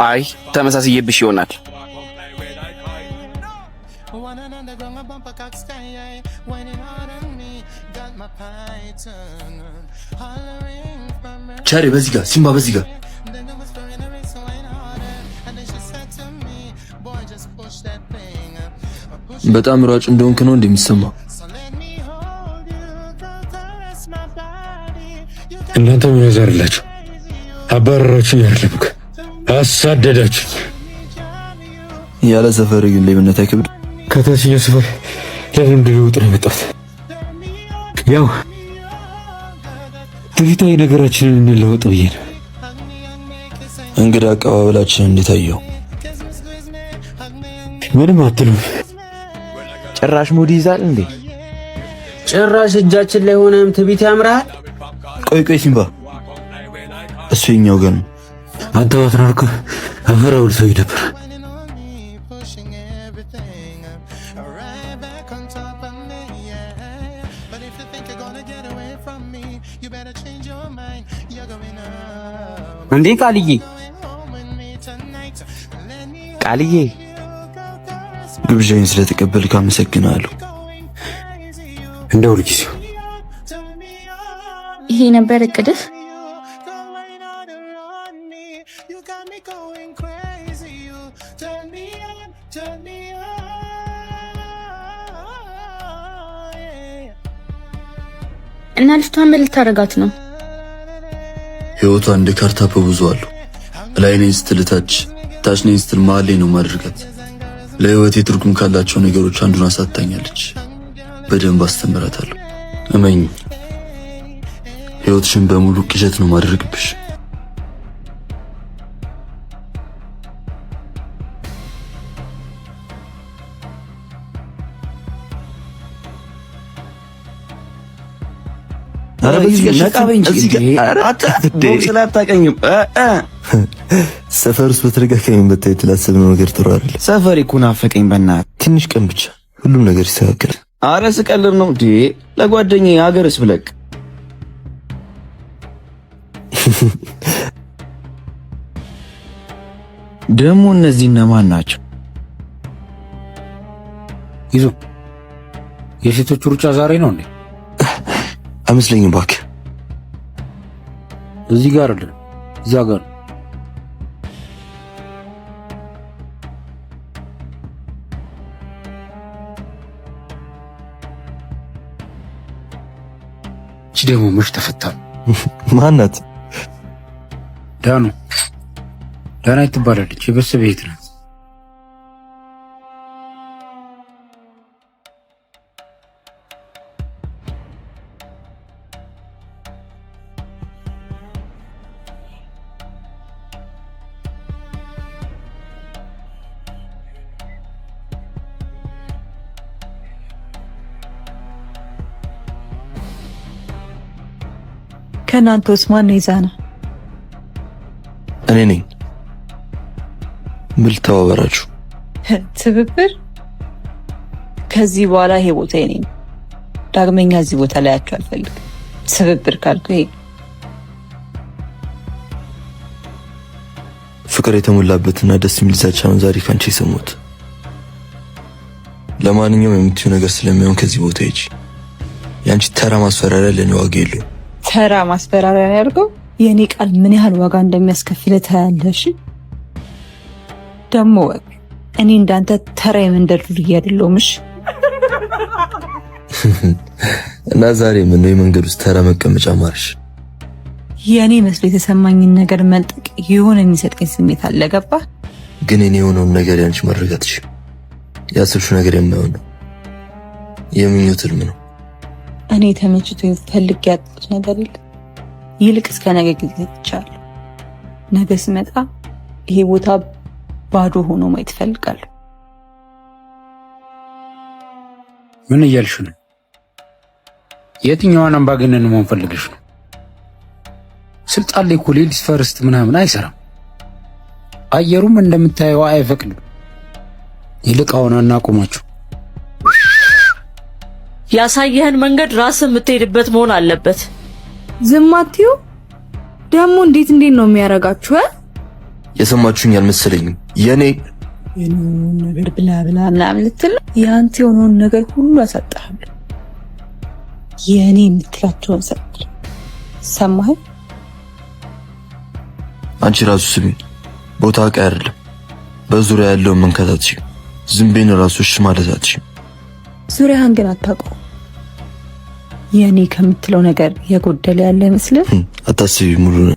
አይ ተመሳስዬብሽ ይሆናል። ቻሬ በዚህ ጋር፣ ሲምባ በዚህ ጋር። በጣም ሯጭ እንደሆንክ ነው እንደሚሰማው። እናንተ ምን ያዛርላችሁ? አባረራችሁኝ አይደለም እኮ አሳደዳችሁኝ። ያለ ሰፈር ግን ሌብነት አይከብድ። ከታችኛው ሰፈር ለምን ልውጥ ነው የመጣሁት? ያው ትዕቢታዊ ነገራችንን እንለውጥ ብዬ ነው። እንግዳ አቀባበላችን እንዴት አየው? ምንም አትሉም። ጭራሽ ሙድ ይዛል እንዴ? ጭራሽ እጃችን ላይ ሆነም ትዕቢት ያምራል። ቆይ ሲምባ፣ እሱ የኛው ገን አንተ ባትኖርኩ አፈራው ልሰው ነበር። But if you think you're gonna get away from me, you better change your mind. You're going up. እንዴ ቃልዬ ግብዣዬን ስለተቀበልክ አመሰግናለሁ። እንደ ሁልጊዜው ይሄ ነበር እቅድህ? እና ልጅቷን ምን ልታረጋት ነው? ህይወቷ እንደ ካርታ በብዙ አሉ። ላይ ነኝ ስትል ታች፣ ታች ነኝ ስትል መሀል ላይ ነው ማድረጋት። ለህይወቴ ትርጉም ካላቸው ነገሮች አንዱን አሳጣኛለች። በደንብ አስተምራታለሁ። እመኝ፣ ህይወትሽን በሙሉ ቅዠት ነው ማድረግብሽ። ሰፈር ውስጥ በተደጋጋሚ በታየት ላሰብነው ነገር ጥሩ አይደለም። ሰፈር እኮ ናፈቀኝ። በእናትህ ትንሽ ቀን ብቻ ሁሉም ነገር ይስተካከላል። አረ ስቀልድ ነው እንዴ? ለጓደኛዬ ሀገርስ ብለቅ ደግሞ እነዚህ እነማን ናቸው? ይዞ የሴቶች ሩጫ ዛሬ ነው እንዴ? አይመስለኝም እባክህ። እዚህ ጋር አይደለም፣ እዛ ጋር። እቺ ደግሞ መች ተፈታ? ማናት? ዳኑ ዳና ትባላለች። የበሰበ ቤት ናት። ከእናንተ ውስጥ ማን ይዛና? እኔ ነኝ። ምን ልተባበራችሁ? ትብብር? ከዚህ በኋላ ይሄ ቦታ የኔ ነው። ዳግመኛ እዚህ ቦታ ላይ አያችሁ አልፈልግም። ትብብር ካልኩ ይሄ ፍቅር የተሞላበትና ደስ የሚል ዛቻውን ዛሬ ካንቺ የሰሙት። ለማንኛውም የምትዩ ነገር ስለሚሆን ከዚህ ቦታ ሂጂ። ያንቺ ተራ ማስፈራሪያ ለኔ ዋጋ የለውም። ተራ ማስፈራሪያ ያርገው። የኔ ቃል ምን ያህል ዋጋ እንደሚያስከፍል ታያለሽ። ደግሞ እኔ እንዳንተ ተራ የመንደር ዱርዬ አይደለሁምሽ። እና ዛሬ ምን ነው የመንገድ ውስጥ ተራ መቀመጫ ማርሽ? የኔ መስሎ የተሰማኝን ነገር መንጠቅ የሆነ የሚሰጠኝ ስሜት አለ። ገባ? ግን እኔ የሆነውን ነገር ያንቺ ማረጋትሽ ያሰብሽው ነገር የማይሆን ነው። የምኞት ህልም ነው። እኔ ተመችቶኝ ፈልጌ ያጣሁት ነገር የለም። ይልቅ እስከ ነገ ጊዜ ይቻላል። ነገ ስመጣ ይሄ ቦታ ባዶ ሆኖ ማየት እፈልጋለሁ። ምን እያልሽ ነው? የትኛዋን አምባገነን መሆን ፈልገሽ ነው? ስልጣን ላይ እኮ ሌዲስ ፈርስት ምናምን አይሰራም። አየሩም እንደምታየው አይፈቅድም። ይልቅ አሁን አናቆማችሁ። ያሳየህን መንገድ ራስ የምትሄድበት መሆን አለበት። ዝም አትዩ። ደግሞ እንዴት ነው የሚያረጋችሁ? የሰማችሁኝ አልመሰለኝም። የኔ ነገር ብላ ብላ ምናምን ልትል ያንተ የሆነውን ነገር ሁሉ አሳጣለሁ። የኔ የምትላቸውን ሰጥ ሰማህ? አንቺ ራሱ ስሚ። ቦታ አቃ አይደለም። በዙሪያ ያለው መንከታትሽ ዝምቤን ራሱሽ ማለታትሽ ዙሪያህን ግን አታውቀው። የኔ ከምትለው ነገር የጎደለ ያለ ይመስልህ? አታስቢ፣ ሙሉ ነው።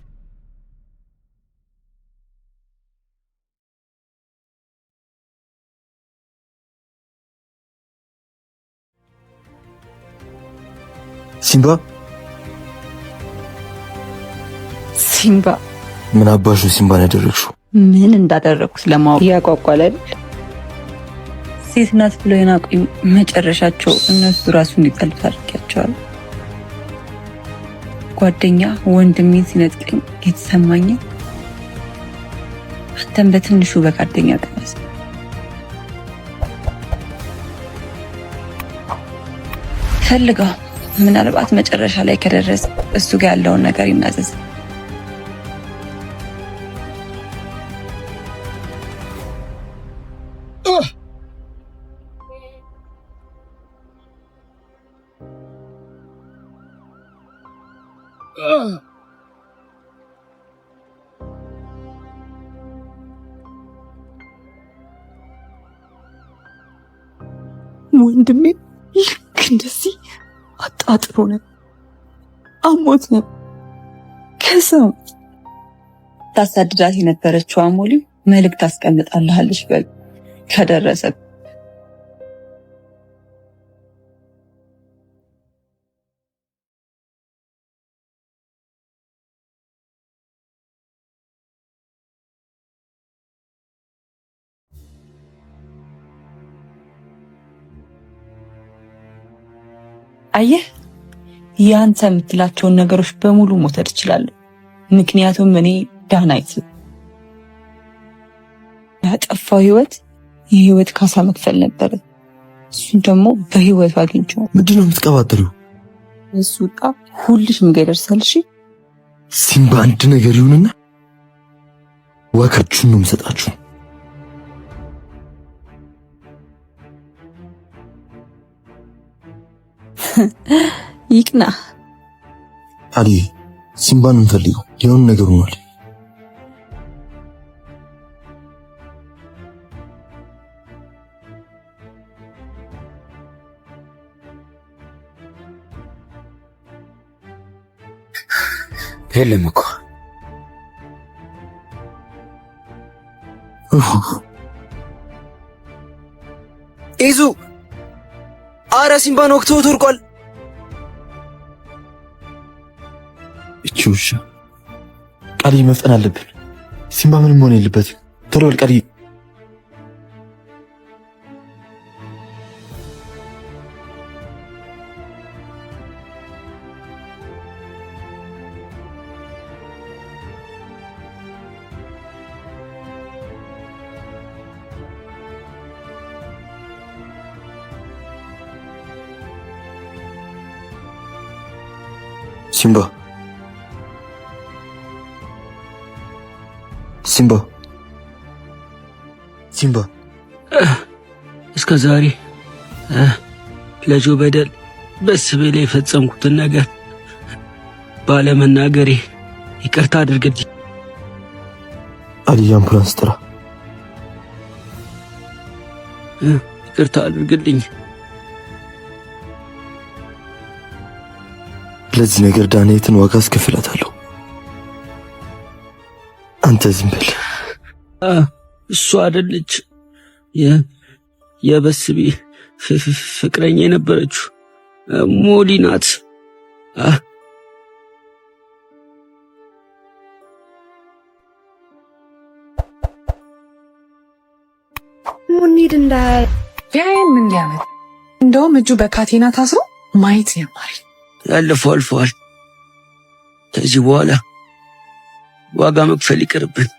ሲምባ ምን አባሹ ሲምባን ያደረግሽው? ምን እንዳደረኩት ለማወቅ ያቋቋለ አይደል? ሴት ናት ብለው የናቁኝ መጨረሻቸው እነሱ ራሱ እንዲጠሉት አድርጊያቸዋለሁ። ጓደኛ ወንድሜን ሲነጥቀኝ የተሰማኝ አንተም በትንሹ በጓደኛ ቀመስ። ፈልገው ምናልባት መጨረሻ ላይ ከደረሰ እሱ ጋር ያለውን ነገር ይናዘዝ። ወንድሜ ልክ እንደዚህ አጣጥሮ ነው አሞት ነው ከሰው ታሳድዳት የነበረችው አሞሊ መልእክት አስቀምጣለች በል ከደረሰ አየህ ያንተ የምትላቸውን ነገሮች በሙሉ መውሰድ እችላለሁ። ምክንያቱም እኔ ዳናይት ያጠፋው ህይወት የህይወት ካሳ መክፈል ነበር። እሱን ደግሞ በህይወት አግኝቼው። ምንድነው የምትቀባጥሪው? እሱ ጣ ሁልሽም ጋር ይደርሳል። እሺ ሲምባ አንድ ነገር ይሁንና ዋጋችሁን ነው የምሰጣችሁ። ይቅና አሊ ሲምባን እንፈልገው የሆነ ነገር ሆኗል። የለም እኮ ኢዙ አረ ሲምባን ወቅቶ ወርቋል። እቺ ውሻ ቃሊ መፍጠን አለብን። ሲምባ ምንም መሆን የለበትም። ቶሎ በል ቃሊ። ሲምባ ሲምባ ሲምባ እስከ ዛሬ ለጆ በደል በስቤ ላይ የፈጸምኩትን ነገር ባለመናገሬ ይቅርታ አድርግልኝ። አሊ አምቡላንስ ጥራ። ይቅርታ አድርግልኝ። ለዚህ ነገር ዳናይትን ዋጋ አስከፍላታለሁ። አንተ ዝም በል። እሷ አይደለች የበስቤ ፍቅረኛ የነበረችው ሞሊ ናት። ሙኒድ እንዳይ ቢያየን ምን ሊያመጥ እንደውም እጁ በካቴና ታስሮ ማየት ያማሪ ያለፈው አልፏል። ከዚህ በኋላ ዋጋ መክፈል ይቅርብን።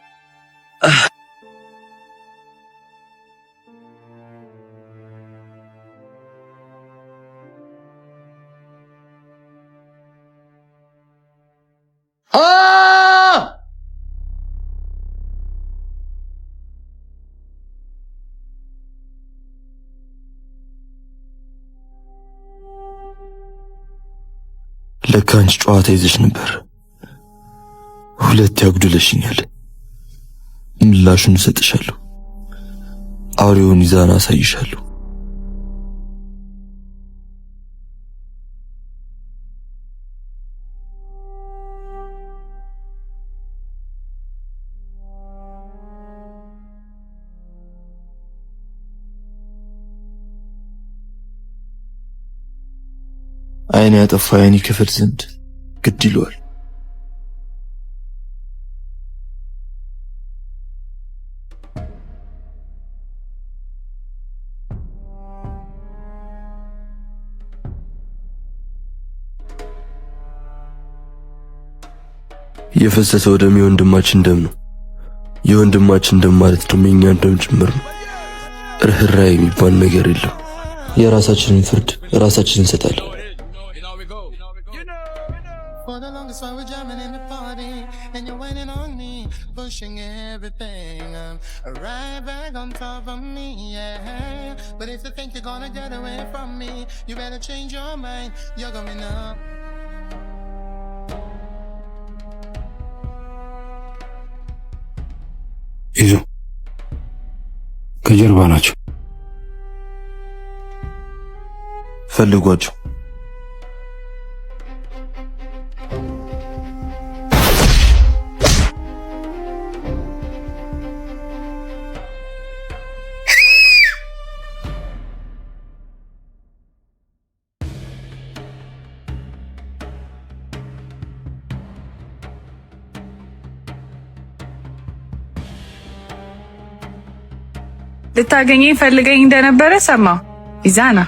ለካ አንቺ ጨዋታ ይዘሽ ነበር። ሁለት ያጉድለሽኛል። ምላሹን እሰጥሻለሁ። አውሬውን ይዛና አሳይሻለሁ። አይን ያጠፋ አይን ይከፈል ዘንድ ግድ ይለዋል። የፈሰሰው ደም የወንድማችን ደም ነው። የወንድማችን ደም ማለት ደግሞ የኛን ደም ጭምር ነው። ርህራሄ የሚባል ነገር የለም። የራሳችንን ፍርድ ራሳችን እንሰጣለን። Pushing everything right back on top of me, yeah. But if you think you're gonna get away from me, you better change your mind. You're going up. ይዞ ከጀርባ ናቸው። ፈልጓቸው። ልታገኘኝ ፈልገኝ እንደነበረ ሰማሁ። ይዛና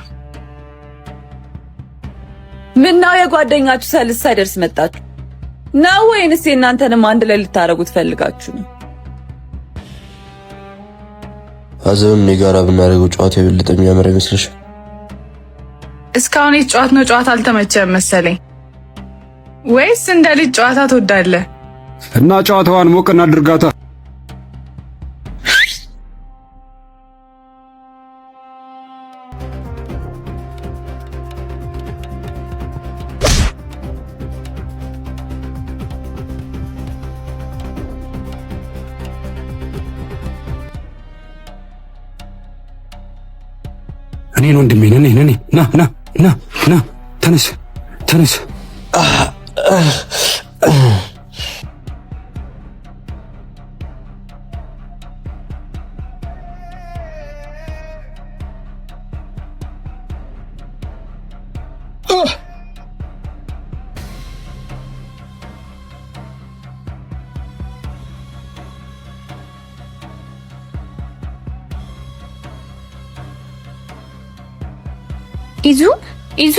ምነው የጓደኛችሁ ሰልስ ሳይደርስ መጣችሁ ነው ወይንስ የእናንተንም አንድ ላይ ልታረጉት ፈልጋችሁ ነው? ሀዘኑን የጋራ ብናደርገው ጨዋታ የበለጠ የሚያምር አይመስልሽ? እስካሁን የተጫወትነው ጨዋታ አልተመቸም መሰለኝ። ወይስ እንደ ልጅ ጨዋታ ትወዳለህ? እና ጨዋታዋን ሞቅ እናድርጋታ። እኔን ወንድሜ ነኝ ና ተነስ ይዙ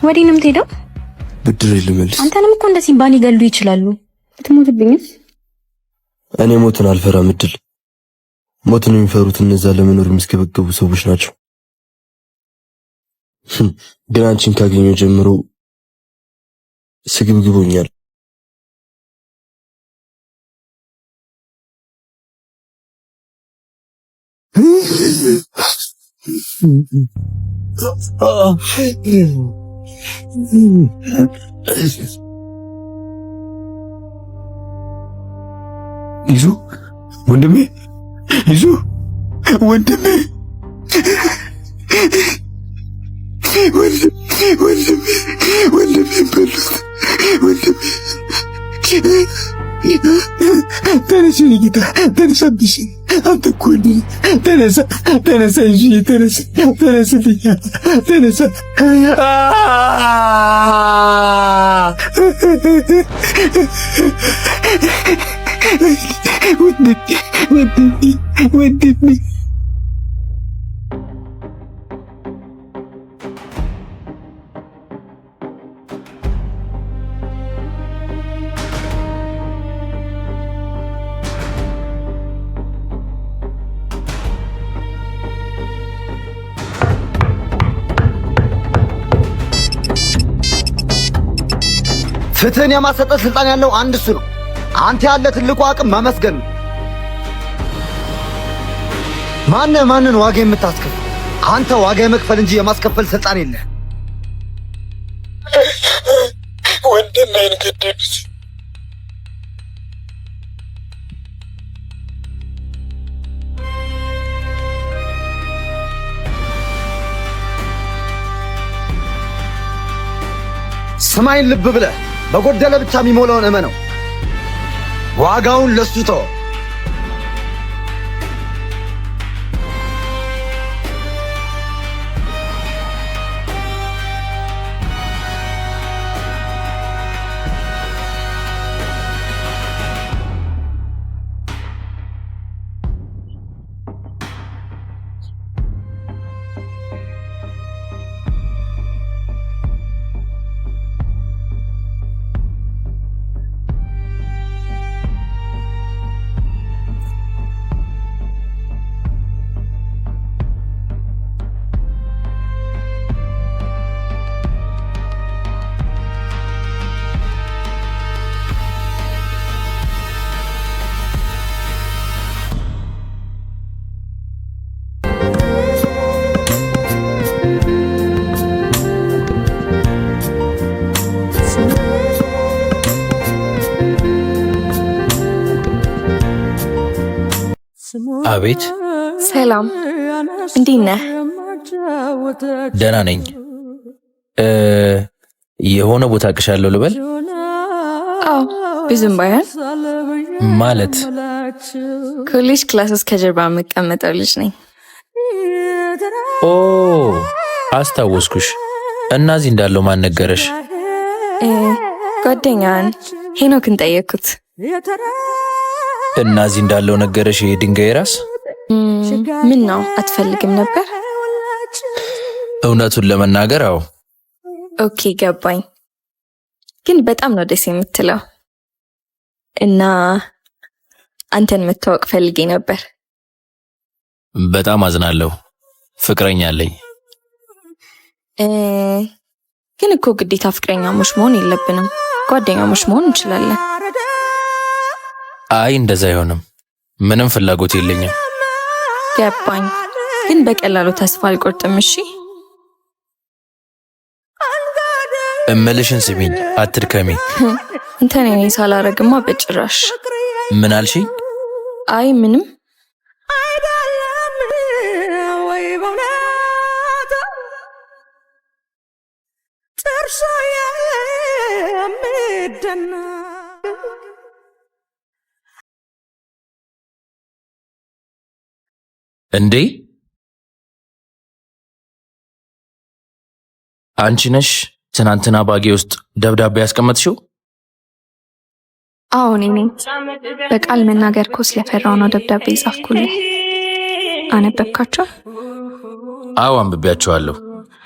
ወዴት ነው የምትሄደው? ብድር ልመልስ። አንተንም እኮ እንደ ሲምባ ሊገሉ ይችላሉ። ትሞትብኝስ? እኔ ሞትን አልፈራም። እድል ሞትን የሚፈሩት እነዛ ለመኖር የሚስገበገቡ ሰዎች ናቸው። ግን አንቺን ካገኘው ጀምሮ ስግብግቦኛል። ይዙ ወንድሜ ተነስ ጌታ ተነስ። አዲስ አንተ እኮ ተነሳ ይዤ ተነስልኝ ተነሳ። ወንድሜ ፍትህን የማሰጠት ስልጣን ያለው አንድ እሱ ነው። አንተ ያለ ትልቁ አቅም ማመስገን ነው። ማንን ዋጋ የምታስከፍል? አንተ ዋጋ የመክፈል እንጂ የማስከፈል ስልጣን የለህ። ወንድሜን ገደሉት። ሰማይን ልብ ብለህ በጎደለ ብቻ የሚሞላውን እመነው። ዋጋውን ለሱ ተው። አቤት። ሰላም፣ እንዴት ነህ? ደህና ነኝ። የሆነ ቦታ አቅሻለሁ ልበል? አዎ ብዙም ባይሆን ማለት ኮሌጅ ክላስ ከጀርባ የምቀመጠው ልጅ ነኝ። ኦ አስታወስኩሽ። እና እዚህ እንዳለው ማን ነገረሽ? ጓደኛን ሄኖክን ጠየቅኩት። እና እዚህ እንዳለው ነገረሽ? የድንጋይ ራስ ምን ነው አትፈልግም ነበር? እውነቱን ለመናገር አዎ። ኦኬ ገባኝ። ግን በጣም ነው ደስ የምትለው እና አንተን መታወቅ ፈልጌ ነበር። በጣም አዝናለሁ። ፍቅረኛ አለኝ። ግን እኮ ግዴታ ፍቅረኛሞች መሆን የለብንም። ጓደኛሞች መሆን እንችላለን። አይ እንደዛ አይሆንም። ምንም ፍላጎት የለኝም። ገባኝ። ግን በቀላሉ ተስፋ አልቆርጥም። እሺ እምልሽን ስሚኝ፣ አትድከሚ። እንትን እኔ ሳላረግማ በጭራሽ። ምን አልሽኝ? አይ ምንም። እንዴ አንቺ ነሽ ትናንትና ባጌ ውስጥ ደብዳቤ ያስቀመጥሽው? አዎ እኔ ነኝ። በቃል መናገር እኮ ስለፈራው ነው ደብዳቤ ጻፍኩልህ። አነበብካቸው? አዎ አንብቤያቸዋለሁ።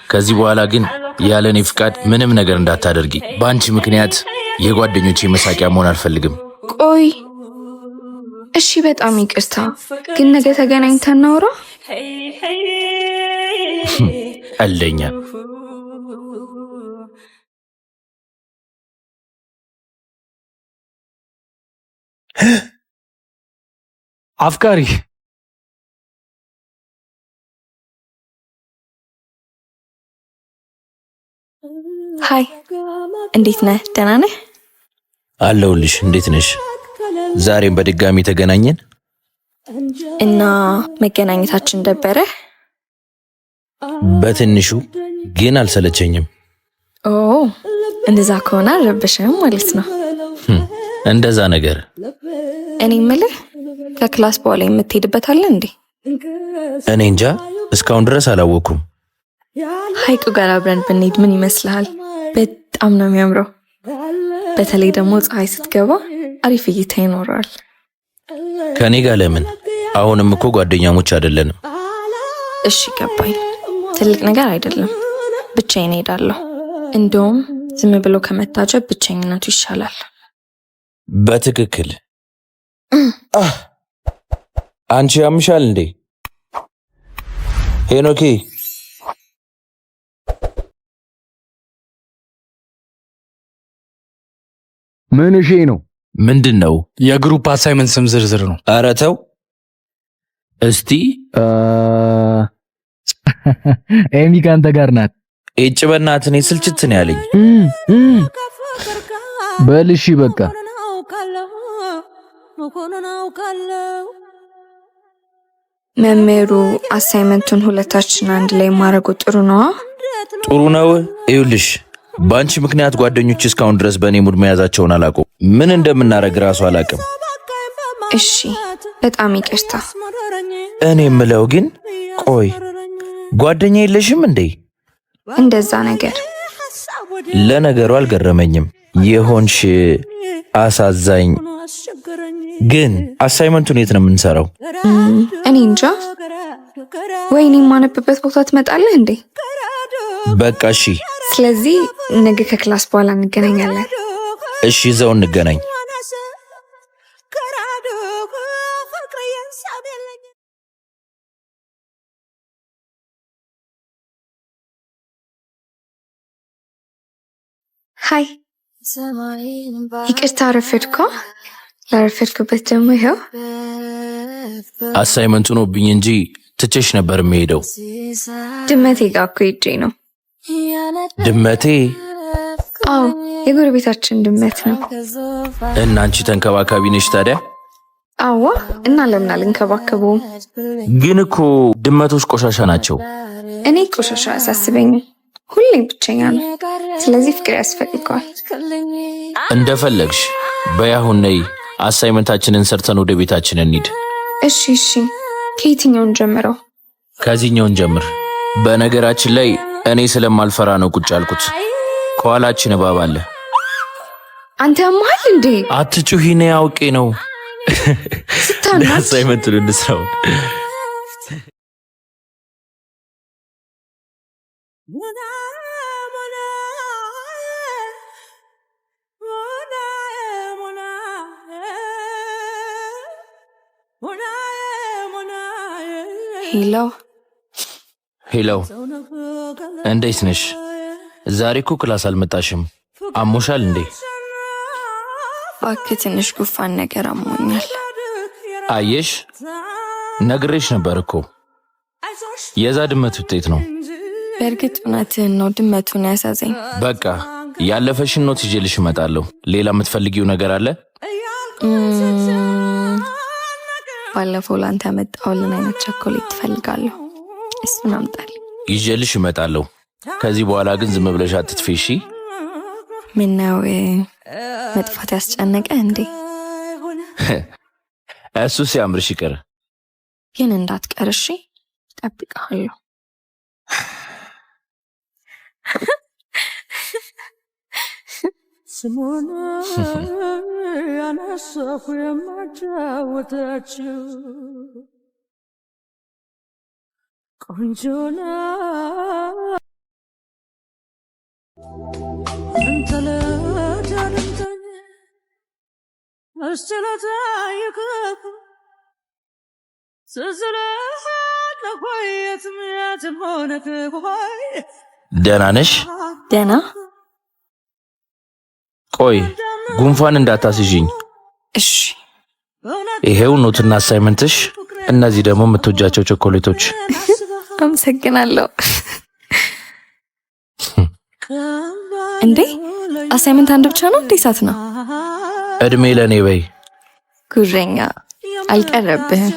ከዚህ በኋላ ግን ያለኔ ፍቃድ ምንም ነገር እንዳታደርጊ። በአንቺ ምክንያት የጓደኞቼ መሳቂያ መሆን አልፈልግም። ቆይ እሺ በጣም ይቅርታ፣ ግን ነገ ተገናኝተን እናውራ። አለኛ አፍቃሪ ሃይ፣ እንዴት ነህ? ደህና ነህ? አለሁልሽ። እንዴት ነሽ? ዛሬም በድጋሚ ተገናኘን እና መገናኘታችን ደበረ? በትንሹ ግን አልሰለቸኝም። ኦ እንደዛ ከሆነ አልረበሽም ማለት ነው። እንደዛ ነገር። እኔ የምልህ ከክላስ በኋላ የምትሄድበት አለ እንዴ? እኔ እንጃ፣ እስካሁን ድረስ አላወኩም። ሐይቁ ጋር አብረን ብንሄድ ምን ይመስልሃል? በጣም ነው የሚያምረው። በተለይ ደግሞ ፀሐይ ስትገባ አሪፍ እይታ ይኖረዋል። ከኔ ጋር ለምን? አሁንም እኮ ጓደኛሞች አይደለንም። እሺ ገባኝ። ትልቅ ነገር አይደለም። ብቻዬን እሄዳለሁ። እንደውም ዝም ብሎ ከመታጀብ ብቸኝነቱ ይሻላል። በትክክል። አንቺ ያምሻል እንዴ? ሄኖኬ ምን እሺ ነው? ምንድን ነው? የግሩፕ አሳይመንት ስም ዝርዝር ነው። ኧረ ተው እስቲ። ኤሚ ካንተ ጋር ናት። እጭ በእናትህ እኔ ስልችት ነው ያለኝ። በልሺ በቃ መምህሩ አሳይመንቱን ሁለታችን አንድ ላይ ማድረጉ ጥሩ ነው። ጥሩ ነው። ይኸውልሽ በአንቺ ምክንያት ጓደኞች እስካሁን ድረስ በእኔ ሙድ መያዛቸውን አላውቅም። ምን እንደምናረግ ራሱ አላውቅም። እሺ በጣም ይቅርታ። እኔ የምለው ግን ቆይ ጓደኛ የለሽም እንዴ? እንደዛ ነገር። ለነገሩ አልገረመኝም። የሆንሽ አሳዛኝ። ግን አሳይመንቱን የት ነው የምንሰራው? እኔ እንጃ። ወይኔ የማነብበት ቦታ ትመጣለህ እንዴ? በቃ እሺ። ስለዚህ ነገ ከክላስ በኋላ እንገናኛለን። እሺ እዛው እንገናኝ። ሃይ፣ ይቅርታ አረፈድኩ። ላረፈድኩበት ደግሞ ይኸው አሳይመንቱ ሆኖብኝ እንጂ ትቼሽ ነበር የምሄደው። ድመቴ ጋር እኮ ሄጄ ነው። ድመቴ? አዎ የጎረቤታችን ድመት ነው። እና አንቺ ተንከባካቢ ነሽ ታዲያ? አዋ እና ለምን አልንከባከበውም? ግን እኮ ድመቶች ቆሻሻ ናቸው። እኔ ቆሻሻ አያሳስበኝም። ሁሌ ብቸኛ ነው። ስለዚህ ፍቅር ያስፈልገዋል። እንደፈለግሽ በያሁን ነይ። አሳይመንታችንን ሰርተን ወደ ቤታችን እንሂድ። እሺ እሺ። ከየትኛውን ጀምረው? ከዚህኛውን ጀምር። በነገራችን ላይ እኔ ስለማልፈራ ነው ቁጭ ያልኩት። ከኋላችን እባብ አለ። አንተ ያማል እንዴ? አትጩሂ፣ እኔ አውቄ ነው። አሳይመንቱን እንስራው። ሄሎ ሄሎ፣ እንዴት ነሽ? ዛሬ እኮ ክላስ አልመጣሽም። አሞሻል እንዴ? እባክህ ትንሽ ጉፋን ነገር አሞኛል። አየሽ፣ ነግሬሽ ነበር እኮ። የዛ ድመት ውጤት ነው። በእርግጥ እውነትህን ነው። ድመቱን ያሳዘኝ። በቃ ያለፈሽን ኖት ይዤልሽ እመጣለሁ። ሌላ የምትፈልጊው ነገር አለ? ባለፈው ላንተ ያመጣሁልን አይነት ቸኮሌት ትፈልጋለሁ። እሱን አምጣልኝ። ይዤልሽ እመጣለሁ። ከዚህ በኋላ ግን ዝም ብለሽ አትጥፊ እሺ? ምነው መጥፋት ያስጨነቀ እንዴ? እሱ ሲያምርሽ ይቅር። ግን እንዳትቀር እሺ? እጠብቅሃለሁ። ስሙን ያነሳሁ የማጫወታችሁ ቆንጆና አንተ ለዳንተኝ እስችለታይክ ስዝለህ ለቆየትም ያትም ሆነክ ሆይ ደህና ነሽ? ደህና። ቆይ ጉንፋን እንዳታስይዥኝ እሺ? ይሄው ኖትና አሳይመንትሽ፣ እነዚህ ደግሞ የምትወጃቸው ቾኮሌቶች። አመሰግናለሁ። እንዴ አሳይመንት አንድ ብቻ ነው እንዴ? ሳት ነው። እድሜ ለኔ በይ። ጉረኛ አልቀረብህም።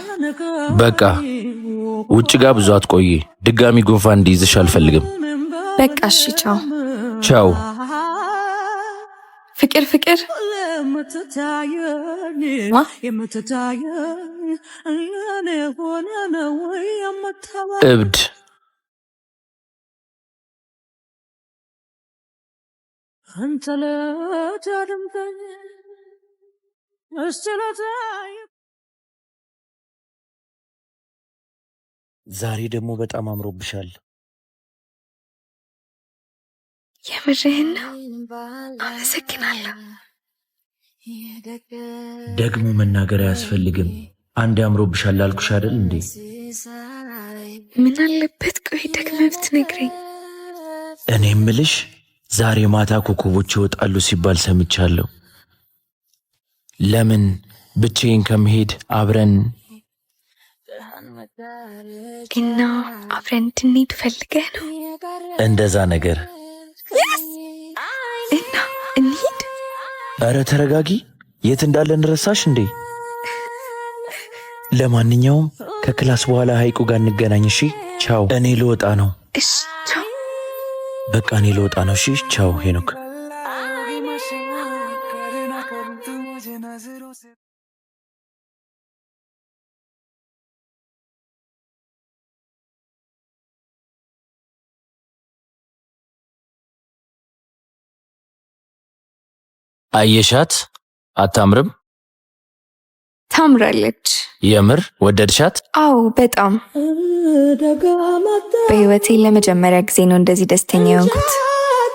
በቃ ውጭ ጋር ብዙ አትቆይ። ድጋሚ ጉንፋን እንዲይዝሽ አልፈልግም። በቃ እሺ፣ ቻው ቻው። ፍቅር ፍቅር እብድ ዛሬ ደግሞ በጣም አምሮብሻል። የምርህን ነው? አመሰግናለሁ። ደግሞ መናገር አያስፈልግም። አንድ አምሮብሻል አልኩሽ አይደል እንዴ? ምን አለበት ቆይ ደግመህ ብትነግረኝ። እኔ እምልሽ ዛሬ ማታ ኮከቦች ይወጣሉ ሲባል ሰምቻለሁ። ለምን ብቻዬን ከመሄድ አብረን እና አብረን እንድንሄድ ፈልገህ ነው? እንደዛ ነገር እና እንሂድ። አረ ተረጋጊ። የት እንዳለን ረሳሽ እንዴ? ለማንኛውም ከክላስ በኋላ ሐይቁ ጋር እንገናኝ እሺ? ቻው። እኔ ልወጣ ነው። እሺ ቻው። በቃ እኔ ልወጣ ነው። እሺ ቻው ሄኖክ። አየሻት? አታምርም? ታምራለች። የምር ወደድሻት? አዎ በጣም። በህይወቴ ለመጀመሪያ ጊዜ ነው እንደዚህ ደስተኛ የሆንኩት።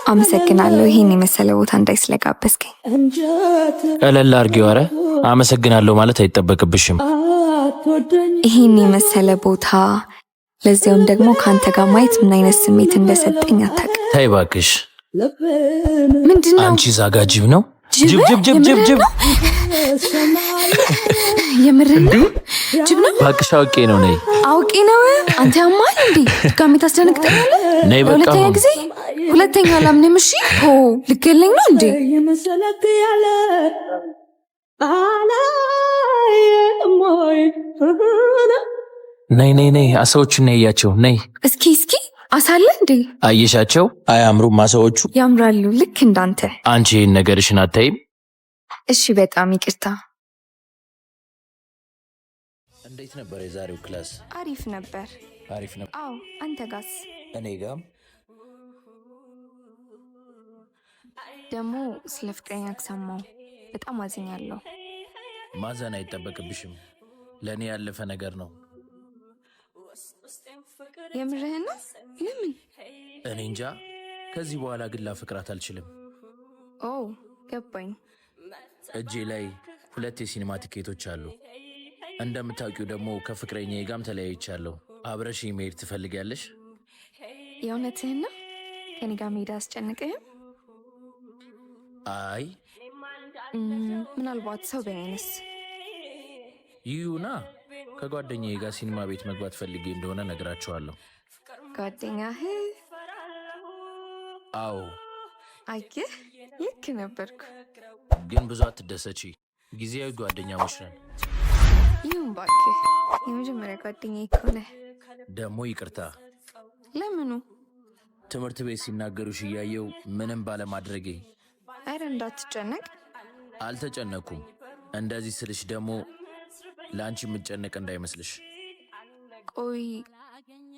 አመሰግናለሁ ይሄን የመሰለ ቦታ እንዳይ ስለጋበዝከኝ። ቀለል አድርጌው። ኧረ አመሰግናለሁ ማለት አይጠበቅብሽም። ይሄን የመሰለ ቦታ ለዚያውም ደግሞ ከአንተ ጋር ማየት ምን አይነት ስሜት እንደሰጠኝ አታውቅም። ተይ እባክሽ። ምንድነው? አንቺ ዛጋ ጅብ ነው። ጅብ ጅብ ጅብ ጅብ ጅብ። የምርህን ነው? ጅብ ነው? እባክሽ አውቄ ነው። ነይ። አውቄ ነው? አንተ ያማል እንዴ? ድጋሜ ታስደነግጠኛለህ? ነይ በቃ። ሁለተኛ ጊዜ ሁለተኛ አላምንም። እሺ ሆ ልገለኝ ነው እንዴ? ነይ ነይ ነይ። አሳዎቹን ነይ እያቸው። ነይ እስኪ እስኪ አሳለ እንዴ? አየሻቸው? አያምሩም ማሳዎቹ? ያምራሉ፣ ልክ እንዳንተ። አንቺ ይህን ነገርሽን አታይም? እሺ፣ በጣም ይቅርታ። እንዴት ነበር የዛሬው ክላስ? አሪፍ ነበር። አሪፍ ነበር? አዎ፣ አንተ ጋስ? እኔ ጋም ደግሞ ስለ ፍቅረኛ ሰማሁ። በጣም አዝኛለሁ። ማዘን አይጠበቅብሽም። ለእኔ ያለፈ ነገር ነው። የምርህን ነው? ለምን? እኔ እንጃ። ከዚህ በኋላ ግን ላፈቅራት አልችልም። ኦ ገባኝ። እጄ ላይ 2 የሲኒማ ቲኬቶች አሉ። እንደምታውቂው ደግሞ ከፍቅረኛዬ ጋርም ተለያይቻለሁ። አብረሽኝ መሄድ ትፈልጊያለሽ? የእውነትህን ነው? ከኔ ጋር መሄድ አያስጨንቅህም? አይ ምናልባት ሰው በኔንስ? ይሁና። ከጓደኛዬ ጋር ሲኒማ ቤት መግባት ፈልጌ እንደሆነ ነግራቸዋለሁ። ጓደኛህ? አዎ። አየህ፣ ልክ ነበርኩ። ግን ብዙ አትደሰቺ። ጊዜያዊ ጓደኛሞች ነን። ይሁን እባክህ፣ የመጀመሪያ ጓደኛዬ እኮ ነህ። ደግሞ ይቅርታ። ለምኑ? ትምህርት ቤት ሲናገሩሽ እያየው ምንም ባለማድረጌ። አረ እንዳትጨነቅ። አልተጨነኩም። እንደዚህ ስልሽ ደግሞ ለአንቺ የምጨነቅ እንዳይመስልሽ። ቆይ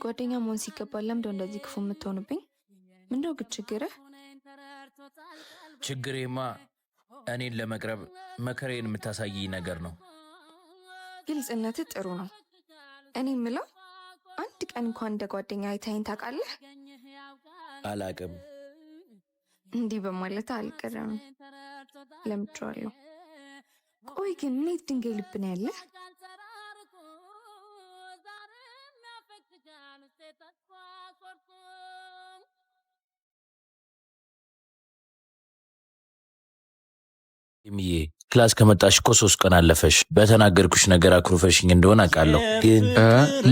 ጓደኛ መሆን ሲገባል ለምንድነው እንደዚህ ክፉ የምትሆንብኝ? ምንድነው ግን ችግርህ? ችግሬማ እኔን ለመቅረብ መከሬን የምታሳይ ነገር ነው። ግልጽነትህ ጥሩ ነው። እኔ የምለው አንድ ቀን እንኳን እንደ ጓደኛ አይተኸኝ ታውቃለህ? አላቅም። እንዲህ በማለት አልቀረም። ለምጄዋለሁ። ቆይ ግን እንዴት ድንጋይ ልብ ነው ያለህ? ሚዬ ክላስ ከመጣሽ እኮ 3 ቀን አለፈሽ። በተናገርኩሽ ነገር አኩርፈሽኝ እንደሆነ አውቃለሁ። ግን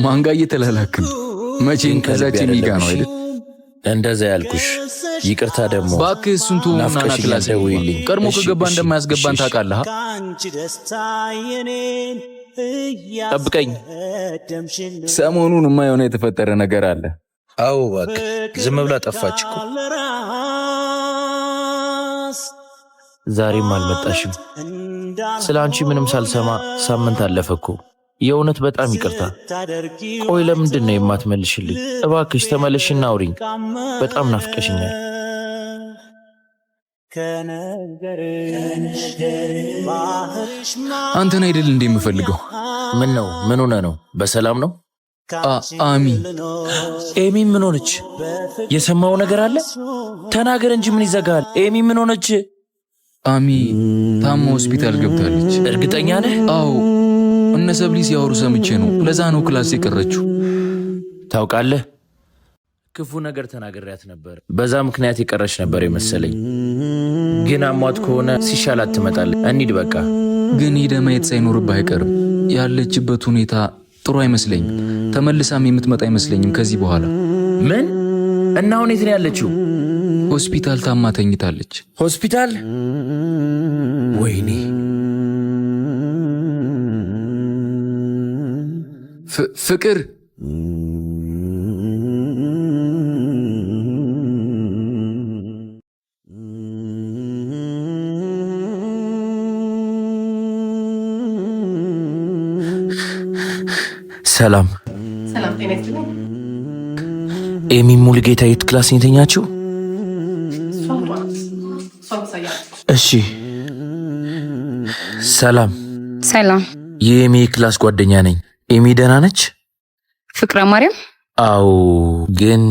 ማንጋ እየተላላክ ነው? መቼም ከዛች ሚጋ ነው አይደል? እንደዛ ያልኩሽ። ይቅርታ ደግሞ እባክህ እሱን ተውና ና ክላስ ደውይልኝ። ቀድሞ ከገባ እንደማያስገባን ታውቃለህ። ጠብቀኝ። ሰሞኑን የማይሆነ የተፈጠረ ነገር አለ። አዎ እባክህ፣ ዝም ብላ ጠፋች እኮ። ዛሬም አልመጣሽም። ስለ አንቺ ምንም ሳልሰማ ሳምንት አለፈ እኮ። የእውነት በጣም ይቅርታ። ቆይ ለምንድን ነው የማትመልሽልኝ? እባክሽ ተመለሽና አውሪኝ። በጣም ናፍቀሽኛል። አንተን አይደል እንዴ የምፈልገው? ምን ነው? ምን ሆነ ነው? በሰላም ነው? አሚ ኤሚ ምን ሆነች? የሰማው ነገር አለ? ተናገር እንጂ ምን ይዘጋል? ኤሚ ምን ሆነች? አሚ ታማ ሆስፒታል ገብታለች። እርግጠኛ ነህ? አዎ፣ እነ ሰብሊ ሲያወሩ ሰምቼ ነው። ለዛ ነው ክላስ የቀረችው። ታውቃለህ፣ ክፉ ነገር ተናግሬያት ነበር። በዛ ምክንያት የቀረች ነበር የመሰለኝ። ግን አሟት ከሆነ ሲሻላት ትመጣለች። እንሂድ በቃ። ግን ሄደ ማየት ሳይኖርብህ አይቀርም። ያለችበት ሁኔታ ጥሩ አይመስለኝም። ተመልሳም የምትመጣ አይመስለኝም ከዚህ በኋላ። ምን? እና አሁን የት ነው ያለችው? ሆስፒታል ታማ ተኝታለች። ሆስፒታል? ወይኔ። ፍቅር ሰላም። ሰላም ጤና ይስጥልኝ። ኤሚ ሙሉጌታ የት ክላስ ነው የተኛችው? እሺ። ሰላም። ሰላም። የኤሚ ክላስ ጓደኛ ነኝ። ኤሚ ደህና ነች? ፍቅረ ማርያም? አዎ፣ ግን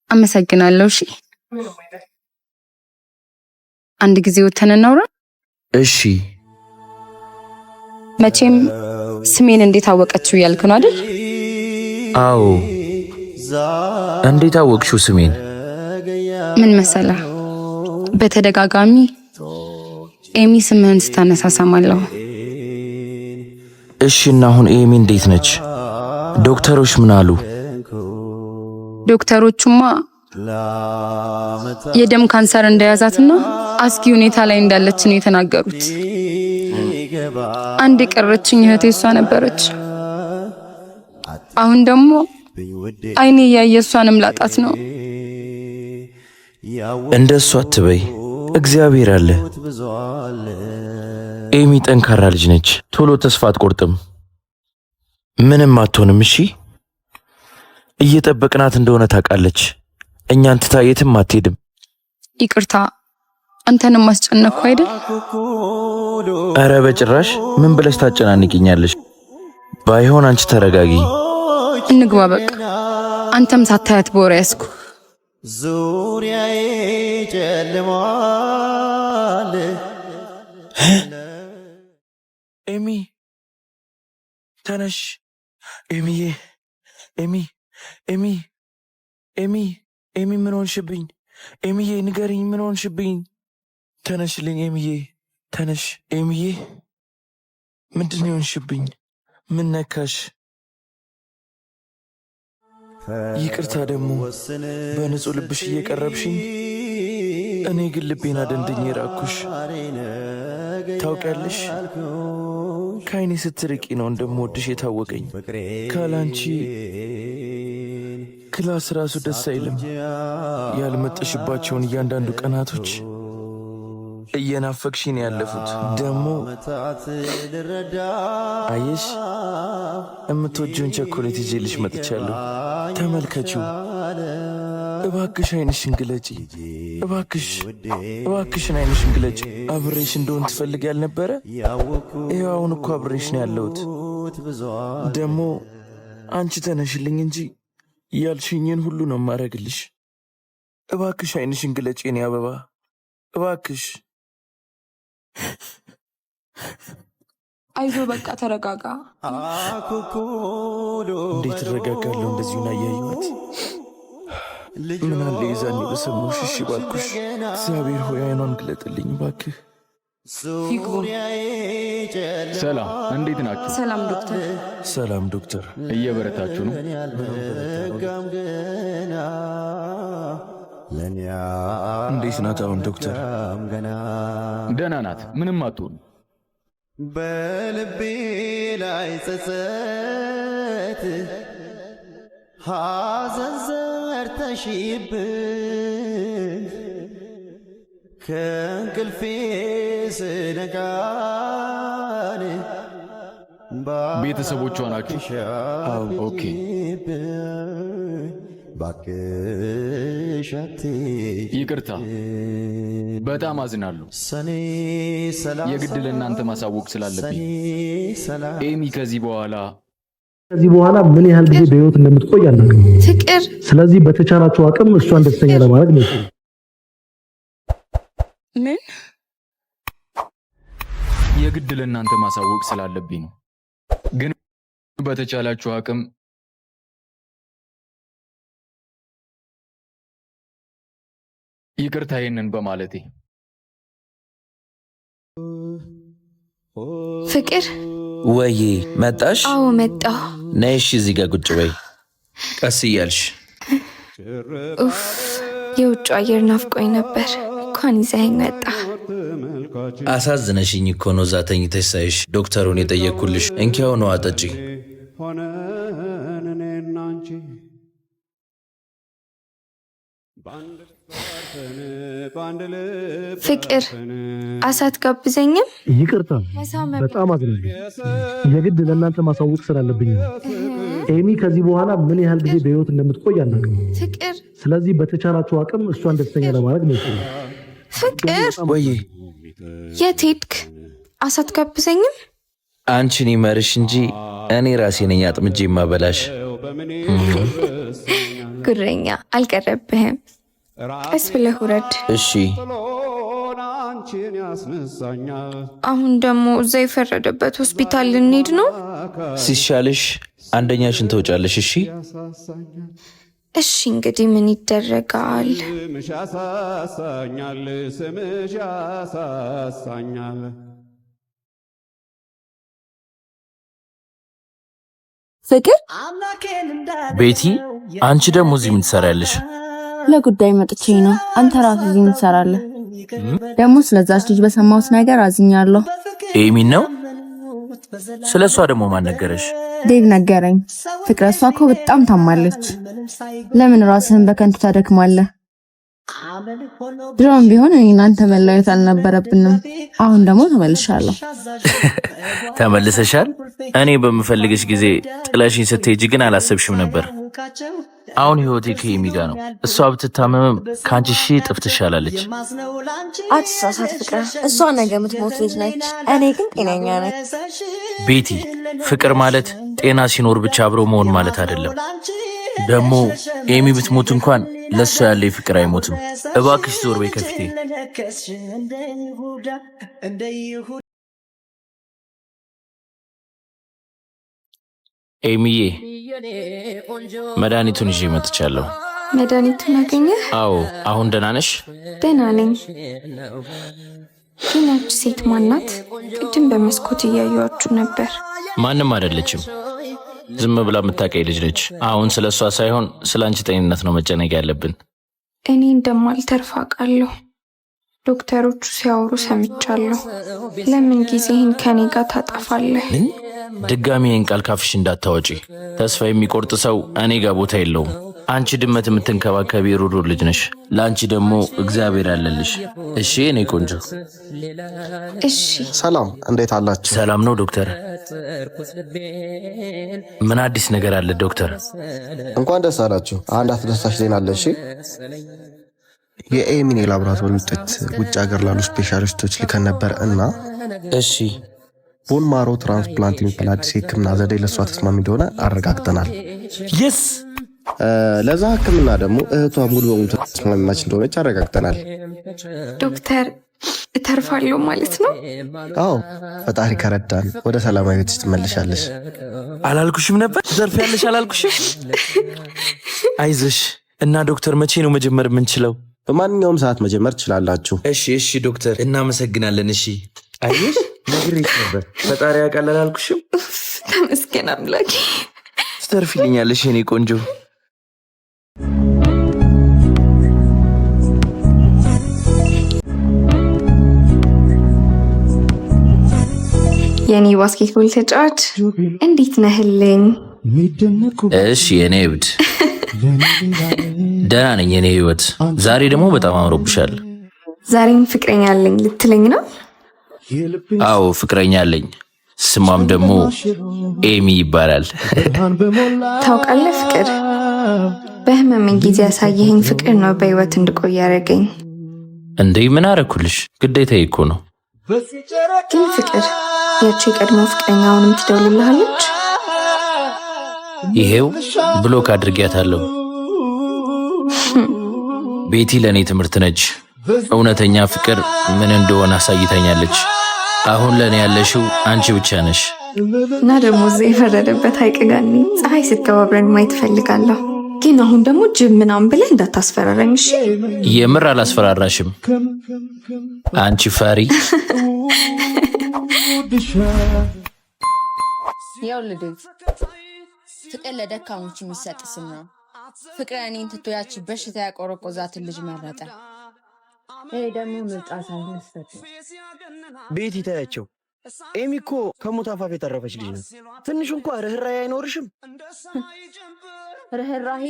አመሰግናለሁ። እሺ፣ አንድ ጊዜ ወተን እናውራ። እሺ። መቼም ስሜን እንዴት አወቀችው ያልክ ነው አይደል? አዎ። እንዴት አወቅሽው ስሜን? ምን መሰለህ፣ በተደጋጋሚ ኤሚ ስምህን ስታነሳ ሰማለሁ። እሺ፣ እና አሁን ኤሚ እንዴት ነች? ዶክተሮች ምን አሉ? ዶክተሮቹማ የደም ካንሰር እንደያዛትና አስጊ ሁኔታ ላይ እንዳለች ነው የተናገሩት። አንድ የቀረችኝ እህቴ እሷ ነበረች። አሁን ደግሞ አይኔ ያየ እሷንም ላጣት ነው። እንደሱ አትበይ፣ እግዚአብሔር አለ። ኤሚ ጠንካራ ልጅ ነች፣ ቶሎ ተስፋ አትቆርጥም። ምንም አትሆንም። እሺ እየጠበቅናት እንደሆነ ታውቃለች። እኛን ትታ የትም አትሄድም። ይቅርታ አንተንም ማስጨነቅኩ አይደል? አረ በጭራሽ። ምን ብለሽ ታጨናንቂኛለሽ? ባይሆን አንቺ ተረጋጊ። እንግባ በቃ። አንተም ሳታያት በወሬ ያስኩ። ዙሪያዬ ጨልሟል። ኤሚ ተነሽ። ኤሚዬ፣ ኤሚ ኤሚ ኤሚ ኤሚ ምን ሆንሽብኝ? ኤሚዬ ንገሪኝ፣ ምን ሆንሽብኝ? ተነሽልኝ ኤሚዬ፣ ተነሽ ኤሚዬ። ምንድን ነው የሆንሽብኝ? ምን ነካሽ? ይቅርታ ደግሞ በንጹህ ልብሽ እየቀረብሽኝ፣ እኔ ግን ልቤን አደንድኜ ራኩሽ። ታውቂያለሽ፣ ከአይኔ ስትርቂ ነው እንደምወድሽ የታወቀኝ። ካላንቺ ክላስ ራሱ ደስ አይልም። ያልመጠሽባቸውን እያንዳንዱ ቀናቶች እየናፈቅሽኝ ነው ያለፉት። ደግሞ አየሽ፣ የምትወጂውን ቸኮሌት ይዤልሽ መጥቻለሁ። ተመልከቺው። እባክሽ አይንሽን ግለጪ። እባክሽን አይንሽን ግለጪ። አብሬሽ እንደሆን ትፈልግ ያልነበረ? ይኸው አሁን እኮ አብሬሽ ነው ያለሁት። ደግሞ አንቺ ተነሽልኝ እንጂ ያልሽኝን ሁሉ ነው ማረግልሽ። እባክሽ አይንሽን ግለጪ የኔ አበባ፣ እባክሽ። አይዞ በቃ ተረጋጋ። እንዴት እረጋጋለሁ? እንደዚሁን አያየኋት። ምን አለ የዛኔ በሰማሁሽ እሺ ባልኩሽ። እግዚአብሔር ሆይ አይኗን ግለጥልኝ እባክህ። ይግቡ። ሰላም፣ እንዴት ናችሁ? ሰላም ዶክተር። ሰላም ዶክተር። እየበረታችሁ ነው? እንዴት ናት አሁን ዶክተር? ደህና ናት፣ ምንም አትሆን። በልቤ ላይ ጸጸት ሐዘን ዘርተሽብን ከእንቅልፌ ስነቃን ቤተሰቦቿ ናችሁ? አዎ። ኦኬ። ይቅርታ፣ በጣም አዝናለሁ። የግድ ለእናንተ ማሳወቅ ስላለብኝ። ኤሚ ከዚህ በኋላ ምን ያህል ጊዜ በህይወት እንደምትቆይ አናውቅም። ፍቅር። ስለዚህ በተቻላችሁ አቅም እሷን ደስተኛ ለማድረግ ነው። ምን? የግድ ለእናንተ ማሳወቅ ስላለብኝ ነው። ግን በተቻላችሁ አቅም ይቅርታ ይሄንን በማለቴ። ፍቅር። ወይዬ መጣሽ? አዎ መጣሁ። ነይ እሺ፣ እዚህ ጋር ቁጭ በይ፣ ቀስ እያልሽ። ኡፍ፣ የውጭ አየር ናፍቆኝ ነበር። እንኳን ይዘኸኝ መጣ። አሳዝነሽኝ እኮ ነው እዛ ተኝተሽ ሳይሽ ዶክተሩን የጠየቅኩልሽ። እንኪያው ነው አጠጪ። ፍቅር፣ አሳት ጋብዘኝም? ይቅርታ፣ በጣም አዝናለሁ። የግድ ለእናንተ ማሳወቅ ስላለብኝ ነው። ኤሚ ከዚህ በኋላ ምን ያህል ጊዜ በህይወት እንደምትቆይ አናውቅም። ፍቅር። ስለዚህ በተቻላችሁ አቅም እሷን ደስተኛ ለማድረግ ነው። ፍቅር። ወይ የት ሄድክ? አሳት ጋብዘኝም? አንቺን ይመርሽ እንጂ እኔ ራሴ ነኝ አጥምጄ ማበላሽ። ጉረኛ፣ አልቀረብህም። ቀስ ብለህ ውረድ። እሺ። አሁን ደግሞ እዛ የፈረደበት ሆስፒታል ልንሄድ ነው። ሲሻልሽ አንደኛሽን ተውጫለሽ። እሺ እሺ፣ እንግዲህ ምን ይደረጋል። ፍቅር። ቤቲ፣ አንቺ ደግሞ እዚህ ምን ትሰሪያለሽ? ለጉዳይ መጥቼ ነው። አንተ ራስህ እዚህ ምን ትሰራለህ? ደግሞ ስለዛች ልጅ በሰማሁት ነገር አዝኛለሁ። ኤሚን ነው? ስለሷ ደግሞ ማን ነገረሽ? ዴቭ ነገረኝ። ፍቅረ እሷ እኮ በጣም ታማለች። ለምን ራስህን በከንቱ ታደክማለህ? ድሮም ቢሆን እኔ እናንተ መለያየት አልነበረብንም። አሁን ደግሞ ተመልሻለሁ። ተመልሰሻል? እኔ በምፈልግሽ ጊዜ ጥለሽኝ ስትሄጂ ግን አላሰብሽም ነበር። አሁን ህይወቴ ከኤሚ ጋር ነው። እሷ ብትታመምም ከአንቺ ሺህ እጥፍ ትሻላለች። አትሳሳት ፍቅረ፣ እሷ ነገ የምትሞት ልጅ ነች። እኔ ግን ጤነኛ ነኝ። ቤቲ፣ ፍቅር ማለት ጤና ሲኖር ብቻ አብሮ መሆን ማለት አይደለም። ደግሞ ኤሚ ብትሞት እንኳን ለእሷ ያለ ፍቅር አይሞትም። እባክሽ ዞር በይ ከፊቴ። ኤሚዬ፣ መድኃኒቱን ይዤ መጥቻለሁ። መድኃኒቱን አገኘህ? አዎ። አሁን ደህና ነሽ? ደህና ነኝ። ግን ያቺ ሴት ማናት? ቅድም በመስኮት እያየኋችሁ ነበር። ማንም አይደለችም። ዝም ብላ የምታውቀኝ ልጅ ነች። አሁን ስለ እሷ ሳይሆን ስለ አንቺ ጤንነት ነው መጨነቅ ያለብን። እኔ እንደማልተርፍ አውቃለሁ። ዶክተሮቹ ሲያወሩ ሰምቻለሁ። ለምን ጊዜህን ከኔ ጋር ታጠፋለህ? ድጋሚ ይህን ቃል ካፍሽ እንዳታወጪ። ተስፋ የሚቆርጥ ሰው እኔ ጋር ቦታ የለውም። አንቺ ድመት የምትንከባከቢ ሩሩር ልጅ ነሽ። ለአንቺ ደግሞ እግዚአብሔር ያለልሽ። እሺ እኔ ቆንጆ። እሺ። ሰላም፣ እንዴት አላችሁ? ሰላም ነው ዶክተር። ምን አዲስ ነገር አለ ዶክተር? እንኳን ደስ አላችሁ። አንድ አስደሳች ዜና አለ። እሺ፣ የኤሚን የላቦራቶሪ ውጤት ውጭ ሀገር ላሉ ስፔሻሊስቶች ልከን ነበር እና እሺ፣ ቦን ማሮ ትራንስፕላንት የሚባል አዲስ የህክምና ዘዴ ለእሷ ተስማሚ እንደሆነ አረጋግጠናል። የስ ለዛ ህክምና ደግሞ እህቷ ሙሉ በሙሉ ተስማሚማች እንደሆነች አረጋግጠናል። ዶክተር፣ እተርፋለሁ ማለት ነው? አዎ፣ ፈጣሪ ከረዳን ወደ ሰላማዊ ቤትሽ ትመልሻለሽ። አላልኩሽም ነበር? ትተርፊያለሽ አላልኩሽም? አይዞሽ። እና ዶክተር፣ መቼ ነው መጀመር የምንችለው? በማንኛውም ሰዓት መጀመር ትችላላችሁ። እሺ እሺ ዶክተር፣ እናመሰግናለን። እሺ። አየሽ፣ ነግሬሽ ነበር። ፈጣሪ ያውቃል አላልኩሽም? ተመስገን አምላኬ። ትተርፊልኛለሽ የኔ ቆንጆ። የኔ ባስኬትቦል ተጫዋች እንዴት ነህልኝ? እሺ የኔ እብድ፣ ደህና ነኝ የኔ ህይወት። ዛሬ ደግሞ በጣም አምሮብሻል። ዛሬም ፍቅረኛ አለኝ ልትለኝ ነው? አዎ ፍቅረኛ አለኝ። ስሟም ደግሞ ኤሚ ይባላል። ታውቃለህ ፍቅር፣ በህመሜ ጊዜ ያሳየኸኝ ፍቅር ነው በህይወት እንድቆይ ያደረገኝ። እንዴ ምን አረኩልሽ? ግዴታዬ እኮ ነው። ግን ፍቅር፣ ያቺ የቀድሞ ፍቅረኛ አሁንም ትደውልልሃለች? ይሄው ብሎክ አድርጊያታለሁ። ቤቲ ለእኔ ትምህርት ነች። እውነተኛ ፍቅር ምን እንደሆነ አሳይታኛለች። አሁን ለእኔ ያለሽው አንቺ ብቻ ነሽ። እና ደግሞ እዚያ የፈረደበት ሐይቅ ጋር ፀሐይ ስትገባብረን ማየት እፈልጋለሁ። ግን አሁን ደግሞ ጅብ ምናምን ብለህ እንዳታስፈራረኝ እሺ? የምር አላስፈራራሽም አንቺ ፈሪ። ያው ልጅ ፍቅር ለደካሞች የሚሰጥ ስም ነው። ፍቅር እኔን ትቶ ያቺ በሽታ ያቆረቆዛትን ልጅ መረጠ። ይሄ ደግሞ ምርጫ ሳይሆን ስህተት ነው። ቤቲ ታያቸው። ኤሚ እኮ ከሞት አፋፍ የተረፈች ልጅ ነው። ትንሽ እንኳ ርኅራኄ አይኖርሽም? ርኅራኄ?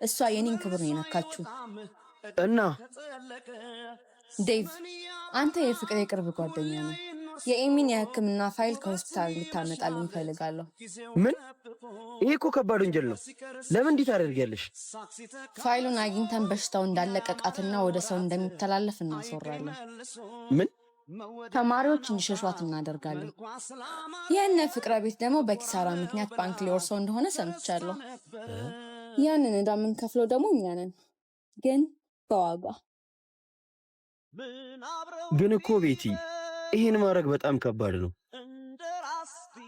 እሷ የኔን ክብር ነው የነካችው። እና ዴቭ፣ አንተ የፍቅር የቅርብ ጓደኛ ነው። የኤሚን የሕክምና ፋይል ከሆስፒታል ልታመጣልኝ እፈልጋለሁ። ምን? ይሄ እኮ ከባድ ወንጀል ነው። ለምን እንዲህ ታደርጊያለሽ? ፋይሉን አግኝተን በሽታው እንዳለቀቃትና ወደ ሰው እንደሚተላለፍ እናስወራለን። ምን? ተማሪዎች እንዲሸሿት እናደርጋለን። የእነ ፍቅረ ቤት ደግሞ በኪሳራ ምክንያት ባንክ ሊወርሰው እንደሆነ ሰምቻለሁ። ያንን ዕዳ የምንከፍለው ደግሞ እኛ ነን፣ ግን በዋጋ። ግን እኮ ቤቲ፣ ይሄን ማድረግ በጣም ከባድ ነው።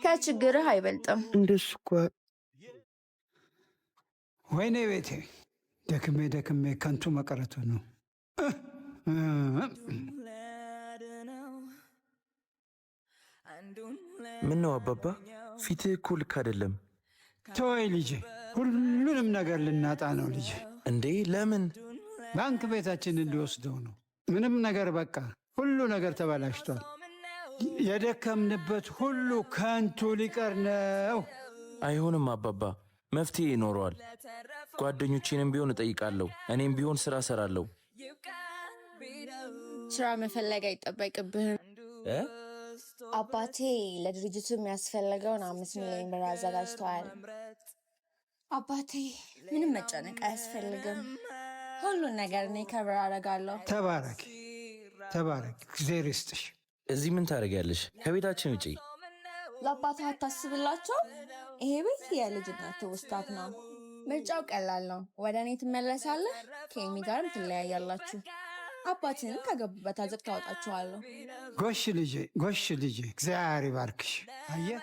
ከችግርህ አይበልጥም። እንደሱ እኮ ወይኔ ቤቴ፣ ደክሜ ከንቱ መቀረቱ ነው። ምን ነው አባባ፣ ፊትህ እኮ ልክ አይደለም። ተወይ ልጄ፣ ሁሉንም ነገር ልናጣ ነው ልጄ። እንዴ ለምን? ባንክ ቤታችንን ሊወስደው ነው። ምንም ነገር በቃ ሁሉ ነገር ተበላሽቷል። የደከምንበት ሁሉ ከንቱ ሊቀር ነው። አይሆንም አባባ፣ መፍትሄ ይኖረዋል። ጓደኞቼንም ቢሆን እጠይቃለሁ። እኔም ቢሆን ስራ እሰራለሁ። ስራ መፈለግ አይጠበቅብህም። አባቴ ለድርጅቱ የሚያስፈልገውን 5 ሚሊዮን ብር አዘጋጅተዋል። አባቴ ምንም መጨነቅ አያስፈልግም። ሁሉን ነገር እኔ ከብር አደርጋለሁ። ተባረክ ተባረክ፣ እግዚአብሔር ይስጥሽ። እዚህ ምን ታደርጊያለሽ? ከቤታችን ውጪ። ለአባትህ አታስብላቸው? ይሄ ቤት የልጅነት ትውስታት ነው። ምርጫው ቀላል ነው። ወደ እኔ ትመለሳለህ፣ ከኤሚ ጋርም ትለያያላችሁ። አባትህን ከገቡበት አዘቅት ታወጣችኋለሁ። ጎሽ ልጄ፣ ጎሽ ልጄ፣ እግዚአብሔር ይባርክሽ። አየህ፣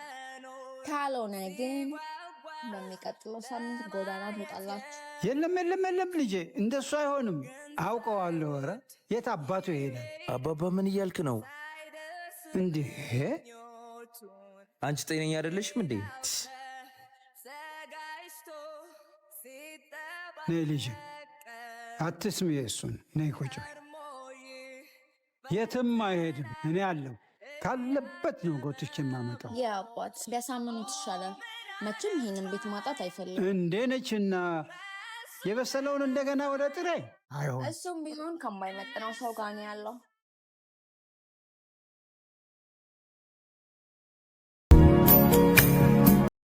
ካልሆነ ግን በሚቀጥለው ሳምንት ጎዳና ትወጣላችሁ። የለም የለም የለም ልጄ፣ እንደሱ አይሆንም። አውቀዋለሁ። ኧረ የት አባቱ ይሄዳል? አባባ ምን እያልክ ነው? እንዲህ አንቺ ጤነኛ አይደለሽም እንዴ? ነይ ልጄ፣ አትስሚ የእሱን። ነይ ቁጭ በይ። የትም አይሄድም። እኔ አለሁ። ካለበት ነው ጎትቼ የማመጣው። የአባት ቢያሳምኑት ይሻላል። መቼም ይህንን ቤት ማጣት አይፈልግም። እንዴ ነችና የበሰለውን እንደገና ወደ ጥሬ አይሆን። እሱም ቢሆን ከማይመጥነው ሰው ጋር ነው ያለው።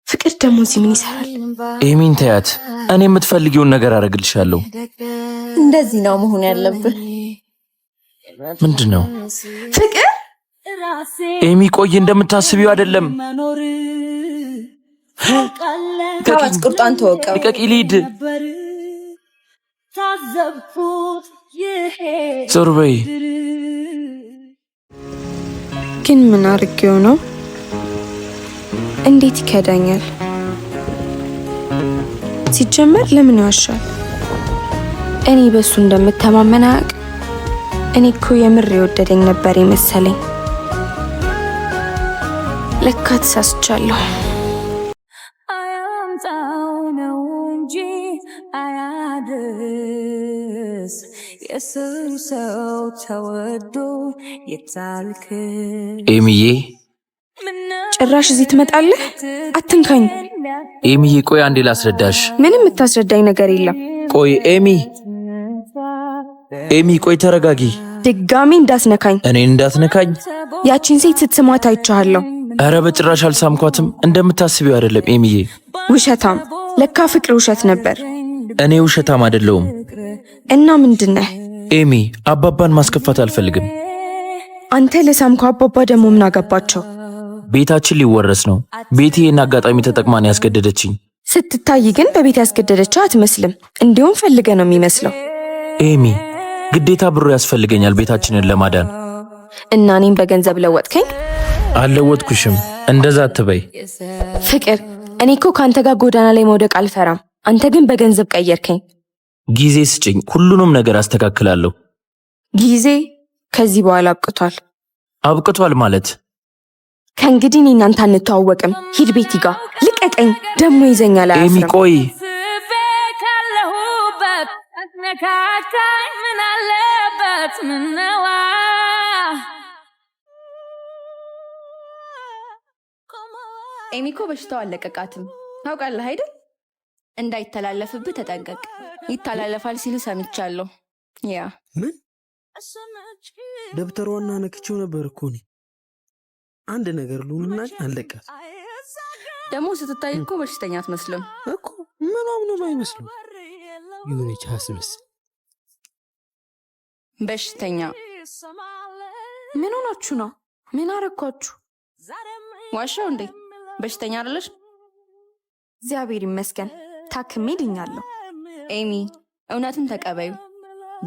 ፍቅር ደግሞ እዚህ ምን ይሰራል? ኤሚን ተያት። እኔ የምትፈልጊውን ነገር አደርግልሻለሁ። እንደዚህ ነው መሆን ያለብህ። ምንድን ነው ፍቅር? ኤሚ ቆይ፣ እንደምታስቢው አይደለም። ታዋጭ ቁርጣን ተወቀው። ልቀቂ፣ ልሂድ። ዞር በይ። ግን ምን አድርጌው ነው? እንዴት ይከዳኛል? ሲጀመር ለምን ይዋሻል? እኔ በሱ እንደምተማመን አያውቅ። እኔ እኮ የምር የወደደኝ ነበር የመሰለኝ። ለካ ተሳስቻለሁ። አያምጣው ነው እንጂ አያድርስ። የሰው ሰው ተወዶ የታልክ ኤሚዬ፣ ጭራሽ እዚህ ትመጣለህ? አትንካኝ። ኤሚዬ ቆይ አንዴ ላስረዳሽ። ምንም የምታስረዳኝ ነገር የለም። ቆይ ኤሚ ቆይ ተረጋጊ። ድጋሚ እንዳትነካኝ። እኔን እንዳትነካኝ? ያቺን ሴት ስትስማት አይቻለሁ። ኧረ በጭራሽ አልሳምኳትም። እንደምታስቢው አይደለም ኤሚዬ። ውሸታም። ለካ ፍቅር ውሸት ነበር። እኔ ውሸታም አይደለሁም። እና ምንድነህ? ኤሚ አባባን ማስከፋት አልፈልግም። አንተ ለሳምከው አባባ ደግሞ ምን አገባቸው? ቤታችን ሊወረስ ነው። ቤቴ ይህን አጋጣሚ ተጠቅማን ያስገደደችኝ። ስትታይ ግን በቤት ያስገደደችው አትመስልም። እንዲሁም ፈልገ ነው የሚመስለው። ኤሚ ግዴታ ብሩ ያስፈልገኛል ቤታችንን ለማዳን። እና እኔም በገንዘብ ለወጥከኝ? አልለወጥኩሽም፣ እንደዛ አትበይ። ፍቅር፣ እኔ እኮ ከአንተ ጋር ጎዳና ላይ መውደቅ አልፈራም። አንተ ግን በገንዘብ ቀየርከኝ። ጊዜ ስጭኝ፣ ሁሉንም ነገር አስተካክላለሁ። ጊዜ? ከዚህ በኋላ አብቅቷል። አብቅቷል ማለት? ከእንግዲህ እኔ እናንተ አንተዋወቅም። ሂድ ቤቲ ጋ። ልቀቀኝ፣ ደግሞ ይዘኛል። ኤሚ ቆይ። ነካካኝ ምን አለበት ምነዋ? ኤሚ እኮ በሽታው አለቀቃትም። ታውቃለህ አይደል? እንዳይተላለፍብህ ተጠንቀቅ። ይተላለፋል ሲሉ ሰምቻለሁ። ያ ምን ደብተሯና ነክቼው ነበር እኮ እኔ። አንድ ነገር ሉና አለቀት። ደግሞ ስትታይ እኮ በሽተኛ አትመስልም እኮ። ምንም ነው አይመስልም። የሆነች አስመስል በሽተኛ። ምን ሆናችሁ ነው? ምን አረኳችሁ? ዋሻው እንዴ? በሽተኛ አይደለሽ? እግዚአብሔር ይመስገን ታክሜ ድኛለሁ። ኤሚ እውነትን ተቀበዩ፣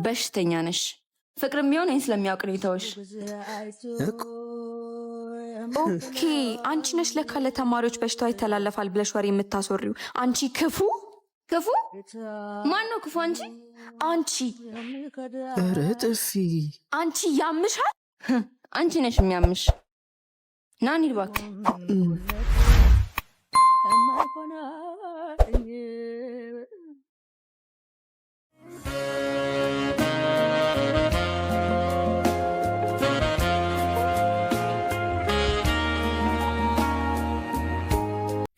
በሽተኛ ነሽ። ፍቅርም ቢሆን ይህን ስለሚያውቅ ነው የተወሽ። ኦኬ አንቺ ነሽ ለካ ለተማሪዎች በሽታው ይተላለፋል ብለሽ ወሬ የምታስወሪው። አንቺ ክፉ ክፉ። ማን ነው ክፉ? አንቺ። ኧረ ጥፊ። አንቺ ያምሻል። አንቺ ነሽ የሚያምሽ። ናኒ እባክህ።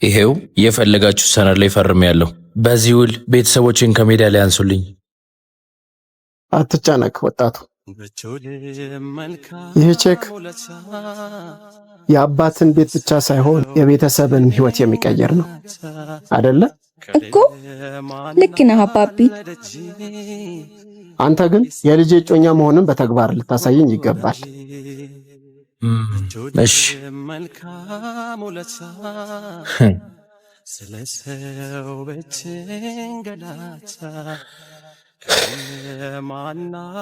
ይሄው የፈለጋችሁ ሰነድ ላይ ፈርሜያለሁ። በዚህ ውል ቤተሰቦችን ከሜዳ ላይ አንሱልኝ። አትጨነቅ ወጣቱ። ይህ ቼክ የአባትን ቤት ብቻ ሳይሆን የቤተሰብን ህይወት የሚቀየር ነው አይደለ? እኮ ልክ ነህ አባቢ። አንተ ግን የልጄ እጮኛ መሆንን በተግባር ልታሳየኝ ይገባል። እሺ።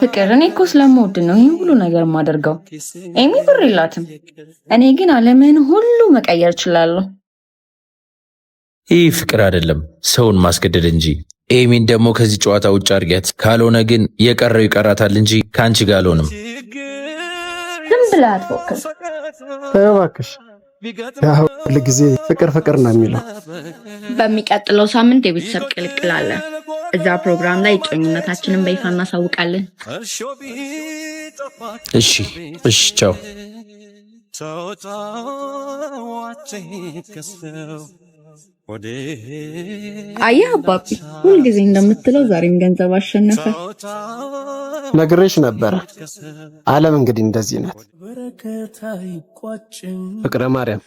ፍቅር እኔ እኮ ስለምወድ ነው ይህን ሁሉ ነገር የማደርገው። ኤሚ ብር የላትም፣ እኔ ግን ዓለምን ሁሉ መቀየር እችላለሁ። ይህ ፍቅር አይደለም ሰውን ማስገደድ እንጂ። ኤሚን ደግሞ ከዚህ ጨዋታ ውጭ አድርጊያት፣ ካልሆነ ግን የቀረው ይቀራታል እንጂ ከአንቺ ጋር አልሆንም። ዝም ብለህ አትፎክር እባክሽ። ያው ሁል ጊዜ ፍቅር ፍቅር ነው የሚለው። በሚቀጥለው ሳምንት የቤተሰብ ቅልቅል አለ። እዛ ፕሮግራም ላይ እጮኝነታችንን በይፋ እናሳውቃለን። እሺ እሺ፣ ቻው። አየህ አባቢ፣ ሁልጊዜ እንደምትለው ዛሬም ገንዘብ አሸነፈ። ነግሬሽ ነበረ። ዓለም እንግዲህ እንደዚህ ናት። ፍቅረ ማርያም፣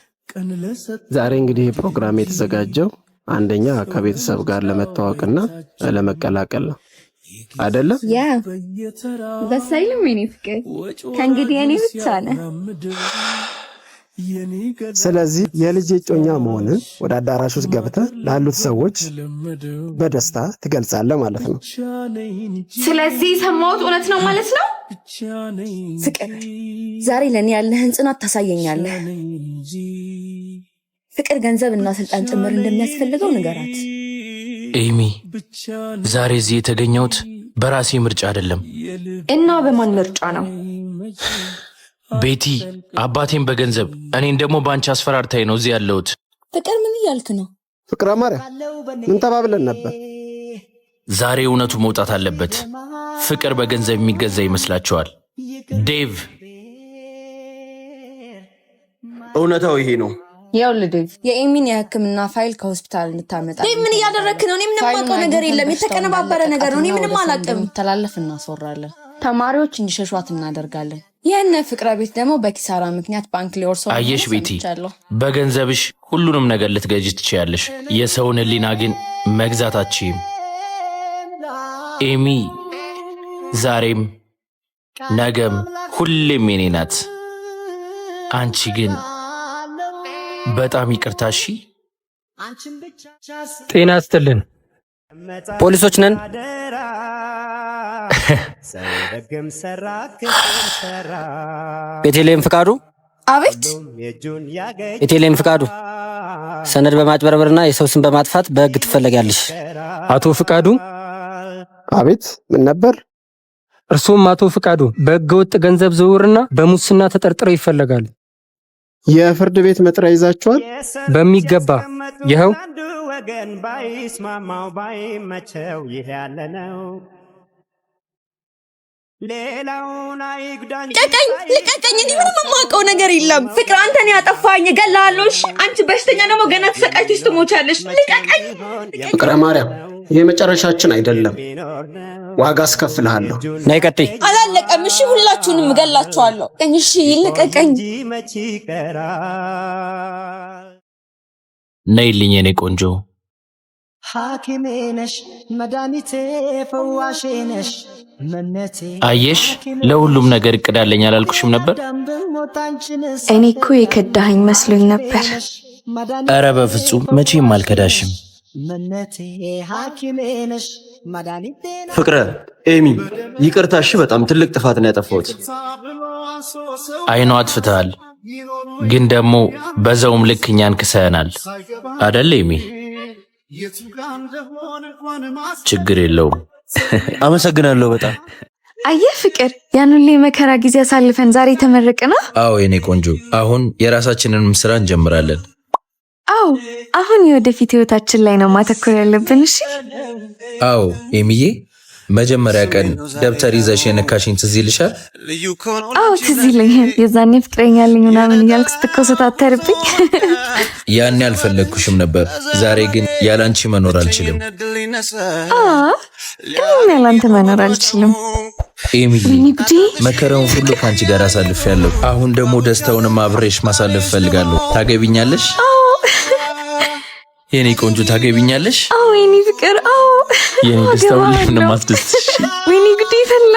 ዛሬ እንግዲህ ፕሮግራም የተዘጋጀው አንደኛ ከቤተሰብ ጋር ለመተዋወቅና ለመቀላቀል ነው አይደለም? ያ በሳይልም የኔ ፍቅር ከእንግዲህ እኔ ብቻ ነህ። ስለዚህ የልጅ እጮኛ መሆንን ወደ አዳራሽ ውስጥ ገብተህ ላሉት ሰዎች በደስታ ትገልጻለህ ማለት ነው። ስለዚህ የሰማሁት እውነት ነው ማለት ነው። ፍቅር ዛሬ ለእኔ ያለህን ጽናት ታሳየኛለህ። ፍቅር ገንዘብ እና ስልጣን ጭምር እንደሚያስፈልገው ንገራት። ኤሚ፣ ዛሬ እዚህ የተገኘሁት በራሴ ምርጫ አይደለም። እና በማን ምርጫ ነው? ቤቲ አባቴን በገንዘብ እኔን ደግሞ በአንቺ አስፈራርታኝ ነው እዚህ ያለሁት። ፍቅር ምን እያልክ ነው? ፍቅረ ማርያም፣ ምን ተባብለን ነበር? ዛሬ እውነቱ መውጣት አለበት። ፍቅር በገንዘብ የሚገዛ ይመስላችኋል? ዴቭ፣ እውነታው ይሄ ነው። ይኸውልህ ዴቭ፣ የኤሚን የሕክምና ፋይል ከሆስፒታል እንድታመጣ። ዴቭ ምን እያደረክ ነው? እኔ ምንም አውቀው ነገር የለም። የተቀነባበረ ነገር ነው። እኔ ምንም አላውቅም። ተላለፍ እናስወራለን። ተማሪዎች እንዲሸሿት እናደርጋለን። የእነ ፍቅረ ቤት ደግሞ በኪሳራ ምክንያት ባንክ ሊወርሰው። አየሽ ቤቲ፣ በገንዘብሽ ሁሉንም ነገር ልትገዥ ትችያለሽ። የሰውን ሕሊና ግን መግዛት አትችይም። ኤሚ ዛሬም ነገም ሁሌም የኔ ናት። አንቺ ግን በጣም ይቅርታ። እሺ። ጤና ይስጥልን። ፖሊሶች ነን። ቤተልሔም ፍቃዱ። አቤት። ቤተልሔም ፍቃዱ፣ ሰነድ በማጭበርበርና የሰው ስም በማጥፋት በሕግ ትፈለጋለሽ። አቶ ፍቃዱ። አቤት። ምን ነበር? እርሶም አቶ ፍቃዱ በሕገ ወጥ ገንዘብ ዝውውርና በሙስና ተጠርጥረው ይፈለጋሉ። የፍርድ ቤት መጥሪያ ይዛችኋል? በሚገባ ይኸው። ወገን ባይስማማው ባይመቸው ይህ ያለ ነው። ሌላውን አይጉዳኝ። ልቀቀኝ! እኔ ምንም የማውቀው ነገር የለም። ፍቅር አንተን ያጠፋኝ እገልሃለሁ። እሺ፣ አንቺ በሽተኛ ደግሞ ገና ተሰቃይተሽ ትሞቻለሽ። ልቀቀኝ! ፍቅረ ማርያም፣ ይህ መጨረሻችን አይደለም። ዋጋ አስከፍልሃለሁ። ነይ ቀጥይ። አላለቀም። እሺ፣ ሁላችሁንም እገላችኋለሁ። እሺ፣ ልቀቀኝ። ነይልኝ የኔ ቆንጆ። ሐኪሜ ነሽ መድኃኒቴ ፈዋሼ ነሽ መነቴ። አየሽ፣ ለሁሉም ነገር እቅድ አለኝ አላልኩሽም ነበር? እኔ እኮ የከዳኸኝ መስሎኝ ነበር። ኧረ በፍጹም መቼም አልከዳሽም። መነቴ ሐኪሜ ነሽ መድኃኒቴ። ፍቅረ፣ ኤሚ ይቅርታ። እሺ፣ በጣም ትልቅ ጥፋት ነው ያጠፋሁት። አይኗ አጥፍተሃል፣ ግን ደግሞ በዛውም ልክ እኛን ክሰናል አደለ ኤሚ? ችግር የለውም። አመሰግናለሁ በጣም። አየህ ፍቅር፣ ያን ሁሉ የመከራ ጊዜ አሳልፈን ዛሬ ተመረቅና። አዎ የኔ ቆንጆ፣ አሁን የራሳችንንም ስራ እንጀምራለን። አዎ፣ አሁን የወደፊት ህይወታችን ላይ ነው ማተኮር ያለብን። እሺ። አዎ ኤሚዬ፣ መጀመሪያ ቀን ደብተር ይዘሽ የነካሽኝ ትዝ ይልሻል? አዎ ትዝ ይለኛል። የዛኔ ፍቅረኛ አለኝ ምናምን እያልክ ስትኮሰታተርብኝ ያኔ አልፈለግኩሽም ነበር። ዛሬ ግን ያላንቺ መኖር አልችልም። እኔም ያላንተ መኖር አልችልም። ኤሚሊ መከራውን ሁሉ ከአንቺ ጋር አሳልፌያለሁ። አሁን ደግሞ ደስታውንም አብሬሽ ማሳለፍ ፈልጋለሁ። ታገቢኛለሽ? የኔ ቆንጆ ታገቢኛለሽ? አዎ የኔ ፍቅር፣ አዎ የኔ ደስታው ምንም አትደስትሽ። ወይኔ ጉዴ ፈላ።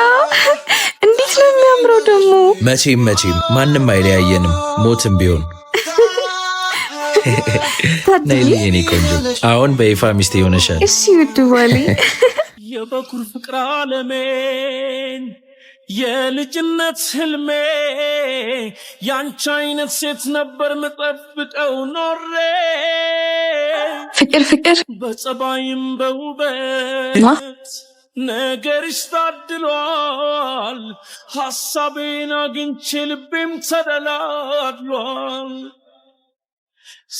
እንዴት ነው የሚያምረው ደግሞ። መቼም ማንም አይለያየንም፣ ሞትም ቢሆን። ነይ የኔ ቆንጆ፣ አሁን በይፋ ሚስቴ ሆነሻል። እሺ ውድ ባሌ። የበኩር ፍቅር ዓለሜን የልጅነት ህልሜ ያንቺ አይነት ሴት ነበር ምጠብቀው ኖሬ ፍቅር በጸባይም በውበት ነገርሽ ታድሏል። ሐሳቤን አግኝቼ ልቤም ተደላድሏል።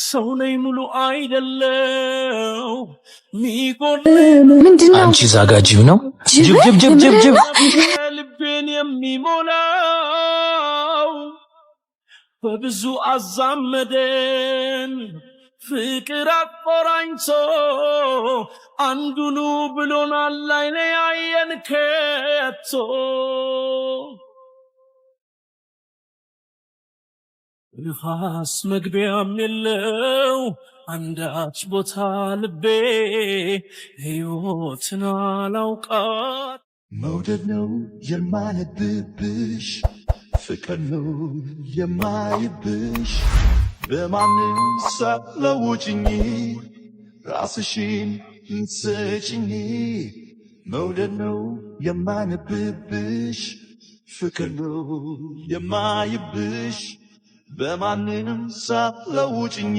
ሰው ነኝ ሙሉ አይደለው ምንድነው? አንቺ ዛጋጂው ነው ጅብ ልቤን የሚሞላው በብዙ አዛመደን ፍቅር አቆራኝቶ አንዱኑ ብሎናል አይለያየን ከቶ። ንፋስ መግቢያም የለው አንዳች ቦታ ልቤ ሕይወትን አላውቃት። መውደድ ነው የማነብብሽ ፍቅር ነው የማይብሽ በማንም ሳትለውጭኝ ራስሽን እንሰጭኝ። መውደድ ነው የማነብብሽ ፍቅር ነው የማይብሽ በማንም ሳትለውጭኝ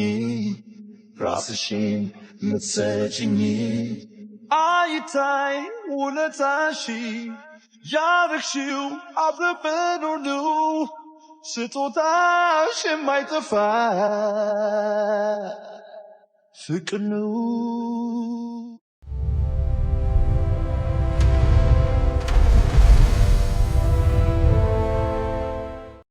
ራስሽን ምትሰጭኝ። አይታይ ውለታሽ ያረግሽው አብረን ሁሉ ስጦታሽ የማይጠፋ ፍቅር ነው።